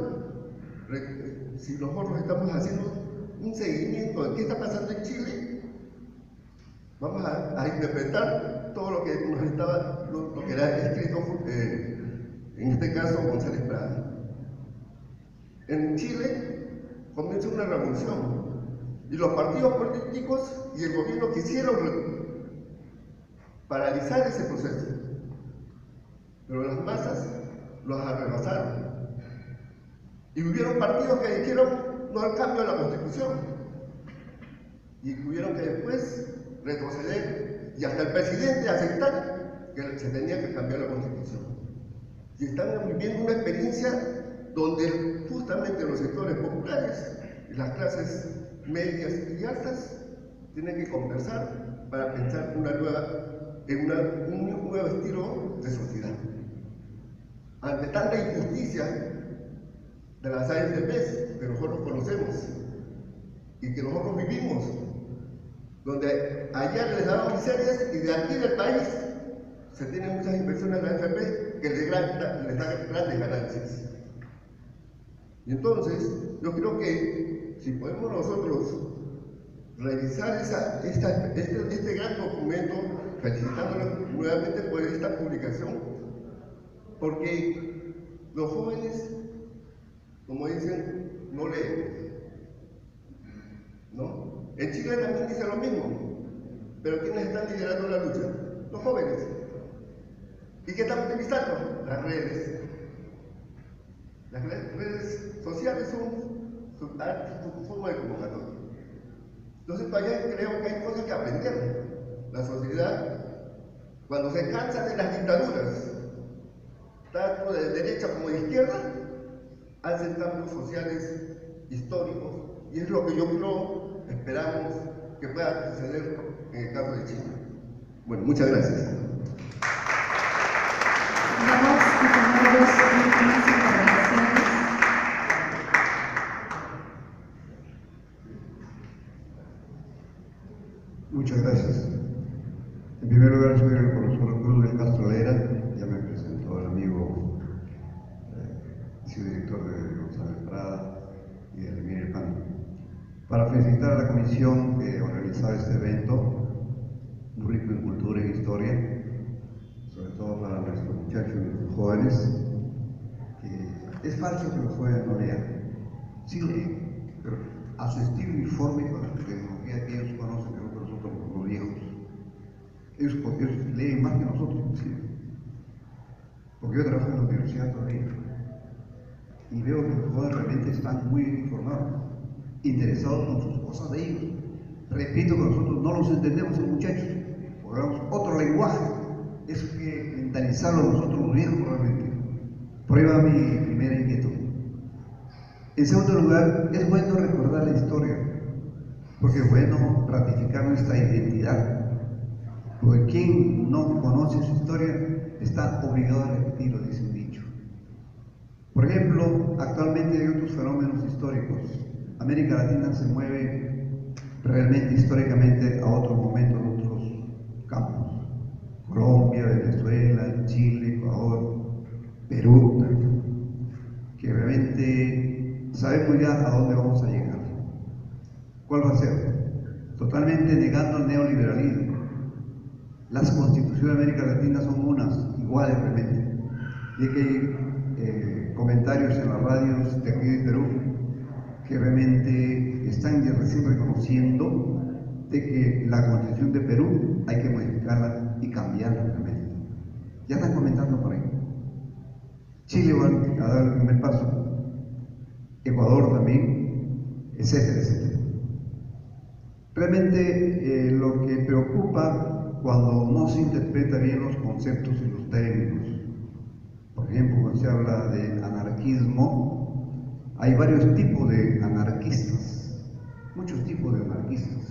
Speaker 7: Si nosotros estamos haciendo un seguimiento de qué está pasando en Chile, vamos a interpretar todo lo que nos estaba, lo que era escrito, en este caso, González Prada. En Chile comienza una revolución y los partidos políticos y el gobierno quisieron paralizar ese proceso, pero las masas los arrebasaron. Y hubieron partidos que dijeron no al cambio de la Constitución y tuvieron que después retroceder y hasta el presidente aceptar que se tenía que cambiar la Constitución. Y están viviendo una experiencia donde justamente los sectores populares y las clases medias y altas tienen que conversar para pensar un nuevo estilo de sociedad. Ante tanta injusticia de las AFPs que nosotros conocemos y que nosotros vivimos, donde allá les daban miserias y de aquí del país se tienen muchas inversiones de la AFP que les dan grandes ganancias. Y entonces, yo creo que si podemos nosotros revisar este gran documento, felicitándolos nuevamente por esta publicación, porque los jóvenes, como dicen, no leen, ¿no? En Chile también dice lo mismo, pero ¿quiénes están liderando la lucha? Los jóvenes. ¿Y qué están utilizando? Las redes. Las redes sociales son su forma de convocatoria. Entonces, todavía creo que hay cosas que aprender. La sociedad, cuando se cansa de las dictaduras, tanto de derecha como de izquierda, hacen cambios sociales históricos, y es lo que yo creo, esperamos que pueda suceder en el caso de Chile. Bueno, muchas gracias.
Speaker 3: Vamos a tener dos últimas intervenciones.
Speaker 4: Muchas gracias. En primer lugar, soy el profesor Cruz del Castro Lera, ya me presentó el amigo, director de González Prada y de Miguel Pan. Para felicitar a la comisión que organizaba este evento, muy rico en cultura e historia, sobre todo para nuestros muchachos y nuestros jóvenes, que es falso que los jóvenes no lean. Sí leen, pero a su estilo uniforme con la tecnología que ellos conocen, que nosotros los viejos. Ellos leen más que nosotros, inclusive. Porque yo trabajo en la universidad todavía y veo que los jóvenes realmente están muy informados, interesados con sus cosas de ellos. Repito que nosotros no los entendemos, los muchachos, porque hablamos otro lenguaje. Eso hay que mentalizarlo nosotros los viejos realmente. Por ahí va mi primera inquietud.
Speaker 8: En segundo lugar, es bueno recordar la historia, porque es bueno ratificar nuestra identidad, porque quien no conoce su historia está obligado a repetirlo, dice un dicho. Por ejemplo, actualmente hay otros fenómenos históricos. América Latina se mueve realmente históricamente a otros momentos, a otros campos. Colombia, Venezuela, Chile, Ecuador, Perú, que realmente sabemos ya a dónde vamos a llegar. ¿Cuál va a ser? Totalmente negando el neoliberalismo. Las constituciones de América Latina son unas, iguales realmente. Y que hay comentarios en las radios de aquí de Perú que realmente están ya recién reconociendo de que la constitución de Perú hay que modificarla y cambiarla realmente. Ya están comentando por ahí. Chile va a dar el primer paso, Ecuador también, etcétera, etcétera. Realmente lo que preocupa cuando no se interpreta bien los conceptos y los términos. Por ejemplo, cuando se habla de anarquismo, hay varios tipos de anarquistas, muchos tipos de anarquistas,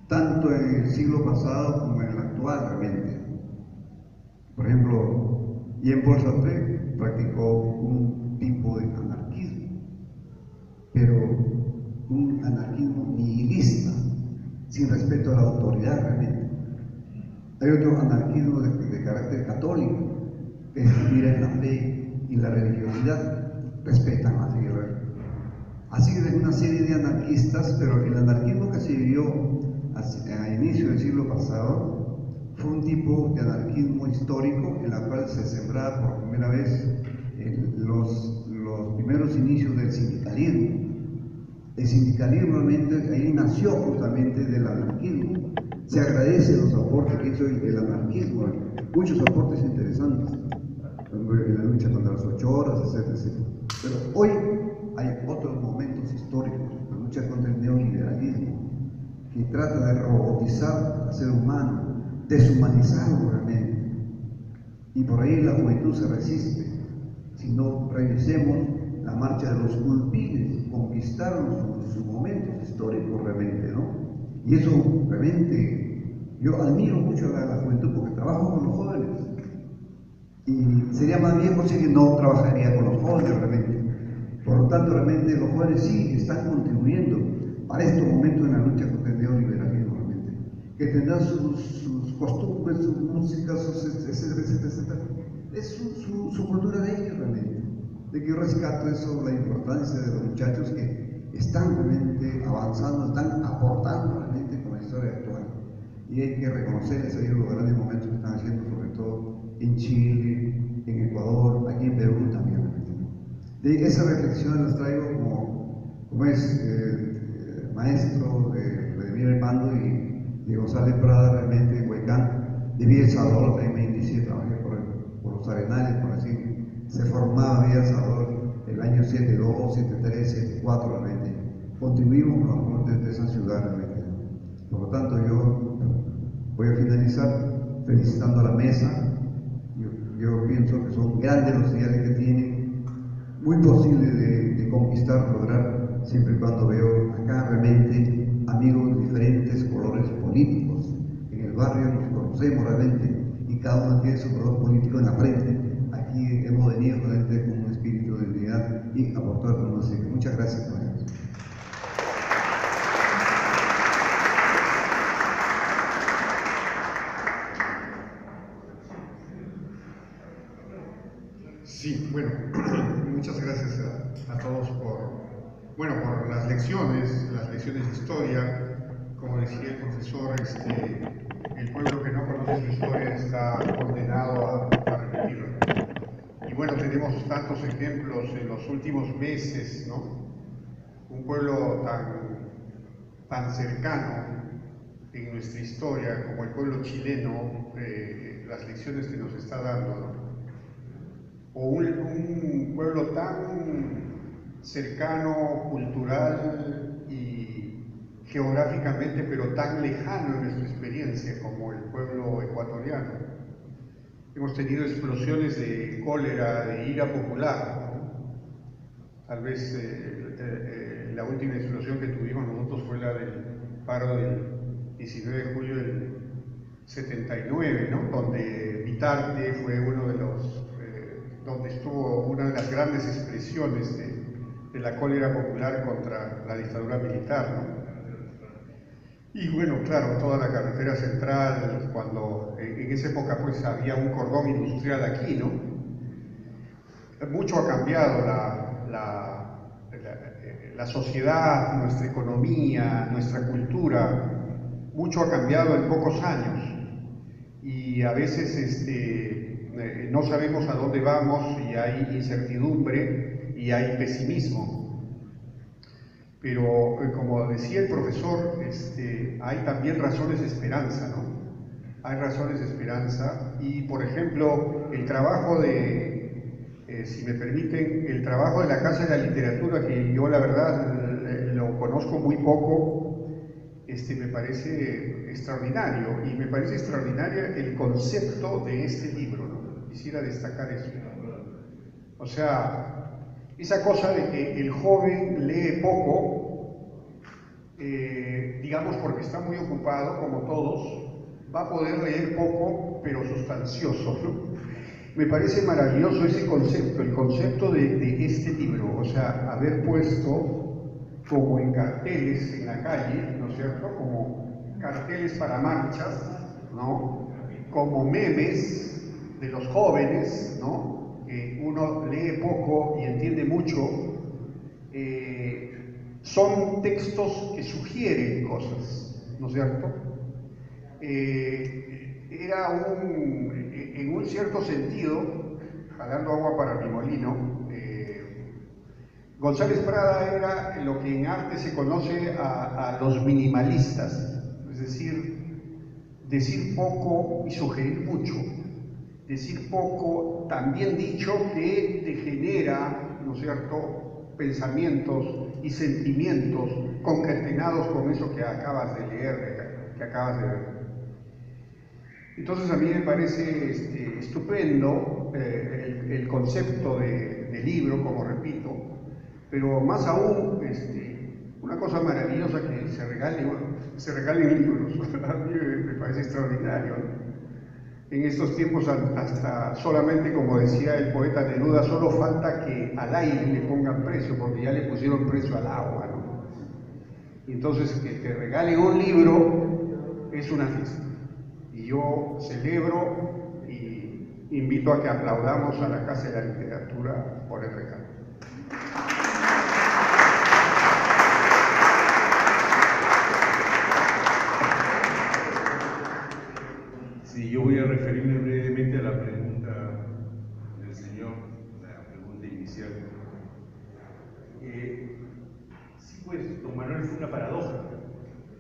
Speaker 8: tanto en el siglo pasado como en el actual realmente. Por ejemplo, Jean-Paul Sartre practicó un tipo de anarquismo, pero un anarquismo nihilista, sin respeto a la autoridad realmente. Hay otro anarquismo de carácter católico, que es vivir en la fe y la religiosidad, respetan la fe. Así que hay una serie de anarquistas, pero el anarquismo que se vivió a inicio del siglo pasado fue un tipo de anarquismo histórico en la cual se sembraba por primera vez los primeros inicios del sindicalismo. El sindicalismo realmente ahí nació justamente del anarquismo. Se agradece los aportes que hizo el anarquismo, muchos aportes interesantes en la lucha contra las 8 horas, etcétera, etcétera. Pero hoy hay otros momentos históricos, la lucha contra el neoliberalismo, que trata de robotizar al ser humano, deshumanizarlo realmente. Y por ahí la juventud se resiste. Si no revisemos la marcha de los culpines, conquistaron sus momentos históricos realmente, ¿no? Y eso realmente, yo admiro mucho a la juventud porque trabajo con los jóvenes. Y sería más bien posible que no trabajaría con los jóvenes realmente. Por lo tanto, realmente los jóvenes sí están contribuyendo para estos momentos en la lucha contra el neoliberalismo realmente. Que tendrán sus costumbres, su música, sus etcétera, etcétera, etcétera. Es su cultura de ellos realmente. De que yo rescato eso, la importancia de los muchachos que están realmente avanzando, están aportando realmente con la historia actual. Y hay que reconocerles ahí los grandes momentos que están haciendo, sobre todo en Chile, en Ecuador, aquí en Perú también. De esa reflexión las traigo como es maestro de Vladimir Armando y de González Prada realmente en Huaycán. De Villa El Salvador también me inicié, trabajé por los Arenales, por así. Se formaba Villa El Salvador el año 72, 73, 74 realmente. Contribuimos con los aportes de esa ciudad realmente. Por lo tanto, yo voy a finalizar felicitando a la mesa. Yo pienso que son grandes los ideales que tienen, muy posible de conquistar, lograr, siempre y cuando veo acá realmente amigos de diferentes colores políticos. En el barrio nos conocemos realmente y cada uno tiene su color político en la frente. Aquí hemos venido realmente con un espíritu de unidad y aportar con nosotros. Muchas gracias por eso.
Speaker 2: Sí, bueno, muchas gracias a todos por las lecciones de historia. Como decía el profesor, el pueblo que no conoce su historia está condenado a repetirla. Y bueno, tenemos tantos ejemplos en los últimos meses, ¿no? Un pueblo tan cercano en nuestra historia como el pueblo chileno, las lecciones que nos está dando, ¿no? O un pueblo tan cercano, cultural y geográficamente, pero tan lejano en nuestra experiencia como el pueblo ecuatoriano. Hemos tenido explosiones de cólera, de ira popular, ¿no? Tal vez la última institución que tuvimos nosotros fue la del paro del 19 de julio del 79, ¿no? Donde Vitarte fue uno de los, donde estuvo una de las grandes expresiones de la cólera popular contra la dictadura militar, ¿no? Y bueno, claro, toda la carretera central, cuando en esa época pues había un cordón industrial aquí, ¿no? Mucho ha cambiado la sociedad, nuestra economía, nuestra cultura, mucho ha cambiado en pocos años y a veces no sabemos a dónde vamos y hay incertidumbre y hay pesimismo. Pero como decía el profesor, hay también razones de esperanza, ¿no? Hay razones de esperanza y, por ejemplo, el trabajo si me permiten, el trabajo de la Casa de la Literatura, que yo la verdad lo conozco muy poco, me parece extraordinario, y me parece extraordinario el concepto de este libro, ¿no? Quisiera destacar eso. O sea, esa cosa de que el joven lee poco, digamos porque está muy ocupado, como todos, va a poder leer poco, pero sustancioso, ¿no? Me parece maravilloso ese concepto, el concepto de este libro, o sea, haber puesto como en carteles en la calle, ¿no es cierto?, como carteles para marchas, ¿no?, como memes de los jóvenes, ¿no?, que uno lee poco y entiende mucho, son textos que sugieren cosas, ¿no es cierto? Era en un cierto sentido, jalando agua para mi molino, González Prada era lo que en arte se conoce a los minimalistas, es decir poco y sugerir mucho, decir poco, también dicho, que te genera, ¿no es cierto?, pensamientos y sentimientos concatenados con eso que acabas de leer, que acabas de ver. Entonces a mí me parece estupendo el concepto de libro, como repito, pero más aún una cosa maravillosa que se regalen libros. A mí me parece extraordinario. En estos tiempos hasta solamente, como decía el poeta Neruda, solo falta que al aire le pongan precio, porque ya le pusieron precio al agua, ¿no? Y entonces que te regalen un libro es una fiesta. Y yo celebro y invito a que aplaudamos a la Casa de la Literatura por el regalo.
Speaker 1: Sí, yo voy a referirme brevemente a la pregunta del señor, la pregunta inicial. Sí, pues, don Manuel fue una paradoja.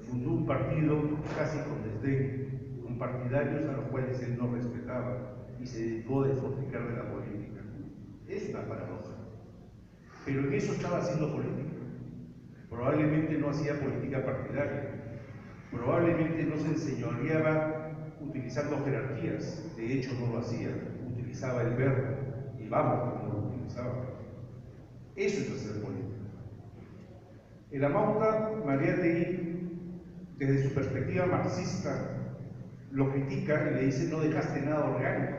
Speaker 1: Fundó un partido casi con desdén, con partidarios a los cuales él no respetaba y se dedicó a despotricar de la política. Es una paradoja. Pero en eso estaba haciendo política. Probablemente no hacía política partidaria. Probablemente no se enseñoreaba utilizando jerarquías. De hecho, no lo hacía. Utilizaba el verbo. Y vamos, como lo utilizaba. Eso es hacer política. El Amauta Mariátegui, desde su perspectiva marxista, lo critica y le dice: no dejaste nada orgánico,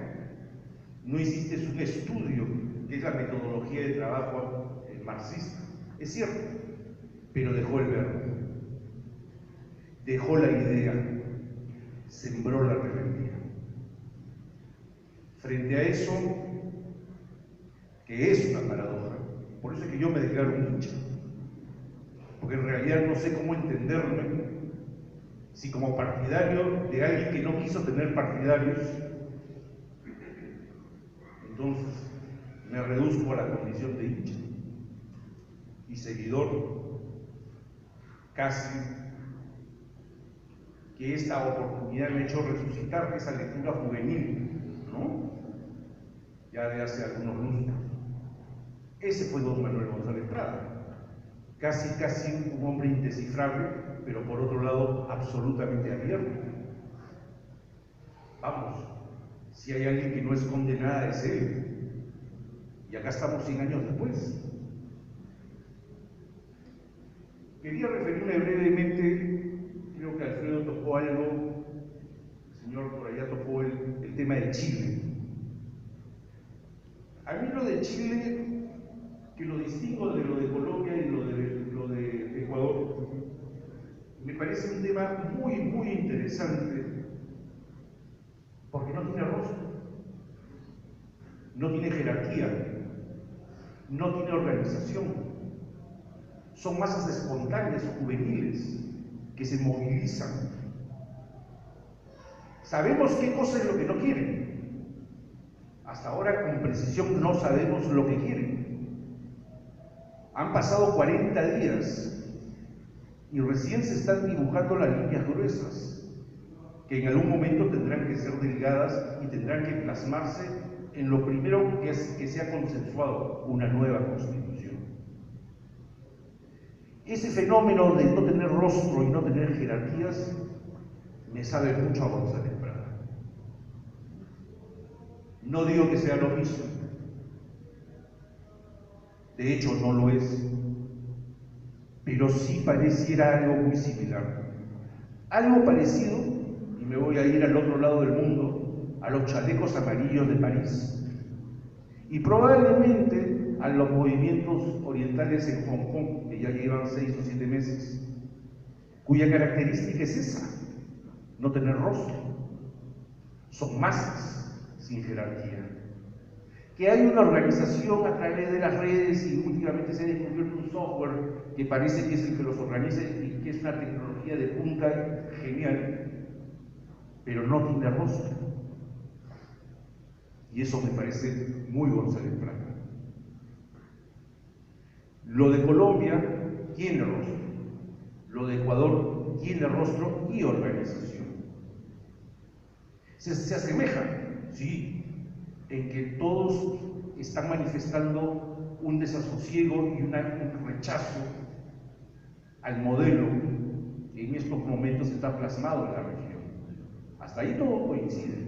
Speaker 1: no hiciste un estudio, que es la metodología de trabajo marxista. Es cierto, pero dejó el verbo, dejó la idea, sembró la rebeldía. Frente a eso, que es una paradoja, por eso es que yo me declaro un hincha, porque en realidad no sé cómo entenderme, si como partidario de alguien que no quiso tener partidarios, entonces me reduzco a la condición de hincha y seguidor, casi que esta oportunidad me ha hecho resucitar esa lectura juvenil, ¿no?, ya de hace algunos lustros. Ese fue don Manuel González Prada, casi un hombre indescifrable, pero por otro lado absolutamente abierto. Vamos, si hay alguien que no esconde nada es él. Y acá estamos 100 años después. Quería referirme brevemente, creo que Alfredo tocó algo, el señor por allá tocó el tema de Chile. A mí lo de Chile, que lo distingo de lo de Colombia y lo de Ecuador, me parece un tema muy, muy interesante, porque no tiene rostro, no tiene jerarquía, no tiene organización. Son masas espontáneas, juveniles, que se movilizan. Sabemos qué cosa es lo que no quieren. Hasta ahora con precisión no sabemos lo que quieren. Han pasado 40 días y recién se están dibujando las líneas gruesas, que en algún momento tendrán que ser delgadas y tendrán que plasmarse en lo primero que se ha consensuado, una nueva constitución. Ese fenómeno de no tener rostro y no tener jerarquías me sabe mucho a González Prada. No digo que sea lo mismo, de hecho no lo es, pero sí pareciera algo muy similar. Algo parecido, y me voy a ir al otro lado del mundo, a los chalecos amarillos de París, y probablemente a los movimientos orientales en Hong Kong, que ya llevan 6 o 7 meses, cuya característica es esa, no tener rostro. Son masas sin jerarquía. Que hay una organización a través de las redes y últimamente se ha descubierto un software que parece que es el que los organiza y que es una tecnología de punta genial, pero no tiene rostro. Y eso me parece muy González Prada. Lo de Colombia tiene rostro, lo de Ecuador tiene rostro y organización. Se asemeja, sí, en que todos están manifestando un desasosiego y un rechazo al modelo que en estos momentos está plasmado en la región. Hasta ahí todo coincide.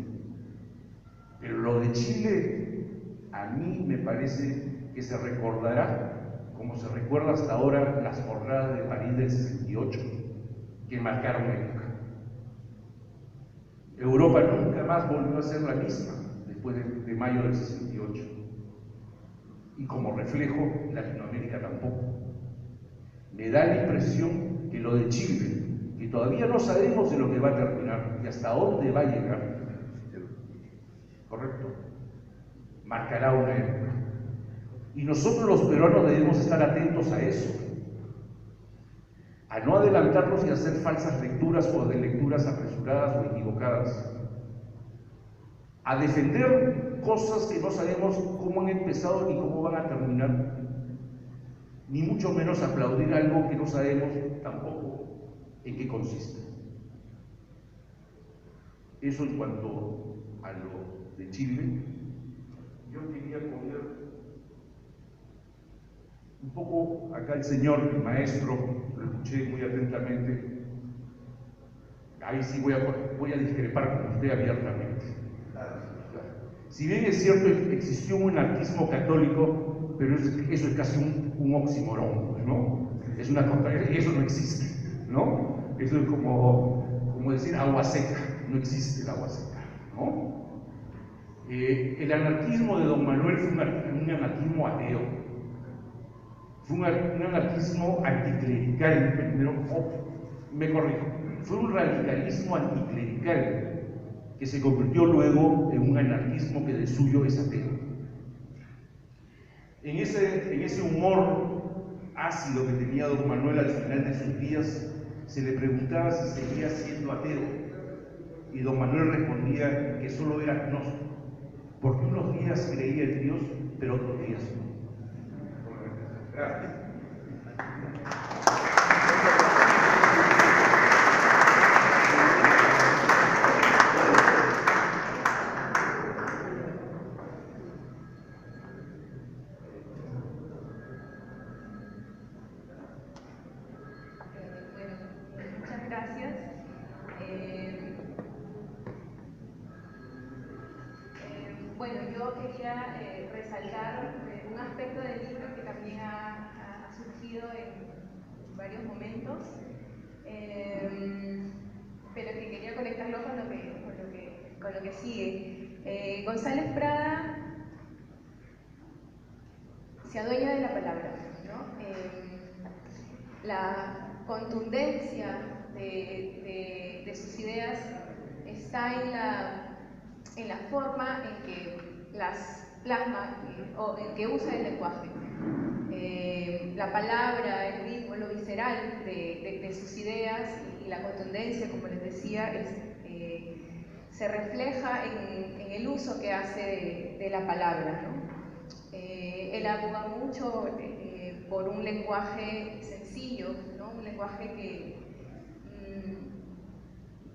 Speaker 1: Pero lo de Chile, a mí me parece que se recordará, como se recuerda hasta ahora, las jornadas de París del 68, que marcaron época. Europa nunca más volvió a ser la misma después de mayo del 68. Y como reflejo, Latinoamérica tampoco. Me da la impresión que lo de Chile, que todavía no sabemos de lo que va a terminar y hasta dónde va a llegar, ¿correcto?, marcará una época. Y nosotros los peruanos debemos estar atentos a eso, a no adelantarnos y hacer falsas lecturas o de lecturas apresuradas o equivocadas, a defender cosas que no sabemos cómo han empezado ni cómo van a terminar, ni mucho menos aplaudir algo que no sabemos tampoco en qué consiste. Eso en cuanto a lo de Chile. Yo quería poner un poco acá el señor, el maestro, lo escuché muy atentamente. Ahí sí voy a discrepar con usted abiertamente. Si bien es cierto, existió un anarquismo católico, pero eso es casi un oxímoron, ¿no? Es una contraria, eso no existe, ¿no? Eso es como decir agua seca, no existe el agua seca, ¿no? El anarquismo de Don Manuel fue un anarquismo ateo, fue un anarquismo anticlerical, primero, me corrijo, fue un radicalismo anticlerical que se convirtió luego en un anarquismo que de suyo es ateo. En ese humor ácido que tenía Don Manuel al final de sus días, se le preguntaba si seguía siendo ateo, y Don Manuel respondía que solo era agnóstico, porque unos días creía en Dios, pero otros días no. Gracias.
Speaker 3: Muchas gracias. Bueno, yo quería resaltar un aspecto del libro que también ha surgido en varios momentos, pero que quería conectarlo con lo que sigue. González Prada se adueña de la palabra, ¿no? La contundencia de sus ideas está en la forma en que las plasma o en que usa el lenguaje. La palabra, el ritmo, lo visceral de sus ideas y la contundencia, como les decía, se refleja en el uso que hace de la palabra, ¿no? Él aboga mucho por un lenguaje sencillo, ¿no? Un lenguaje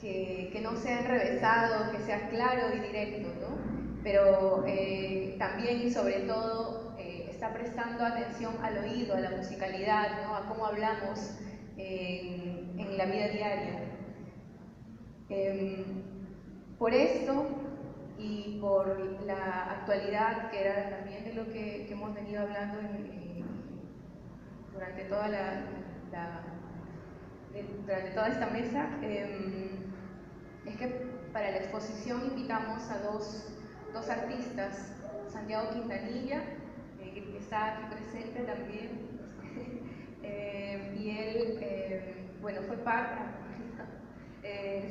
Speaker 3: que no sea enrevesado, que sea claro y directo, ¿no? Pero también y sobre todo está prestando atención al oído, a la musicalidad, ¿no? A cómo hablamos en la vida diaria. Por esto y por la actualidad, que era también de lo que hemos venido hablando durante toda durante toda esta mesa, es que para la exposición invitamos a dos artistas, Santiago Quintanilla, que está aquí presente también, y él, bueno, fue parte,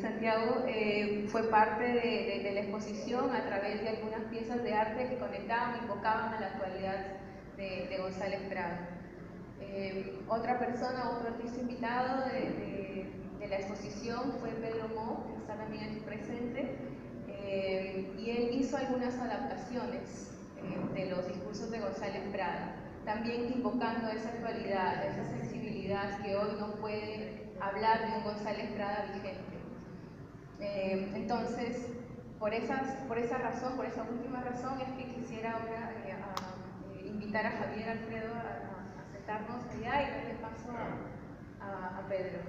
Speaker 3: Santiago fue parte de la exposición a través de algunas piezas de arte que conectaban, invocaban a la actualidad de González Prada. Otra persona, otro artista invitado de la exposición fue Pedro Mo, que está también aquí presente, y él hizo algunas adaptaciones de los discursos de González Prada, también invocando esa actualidad, esa sensibilidad que hoy no puede hablar de un González Prada vigente. Entonces, por esa razón, por esa última razón, es que quisiera ahora invitar a Javier Alfredo a sentarnos allá y darle paso a Pedro.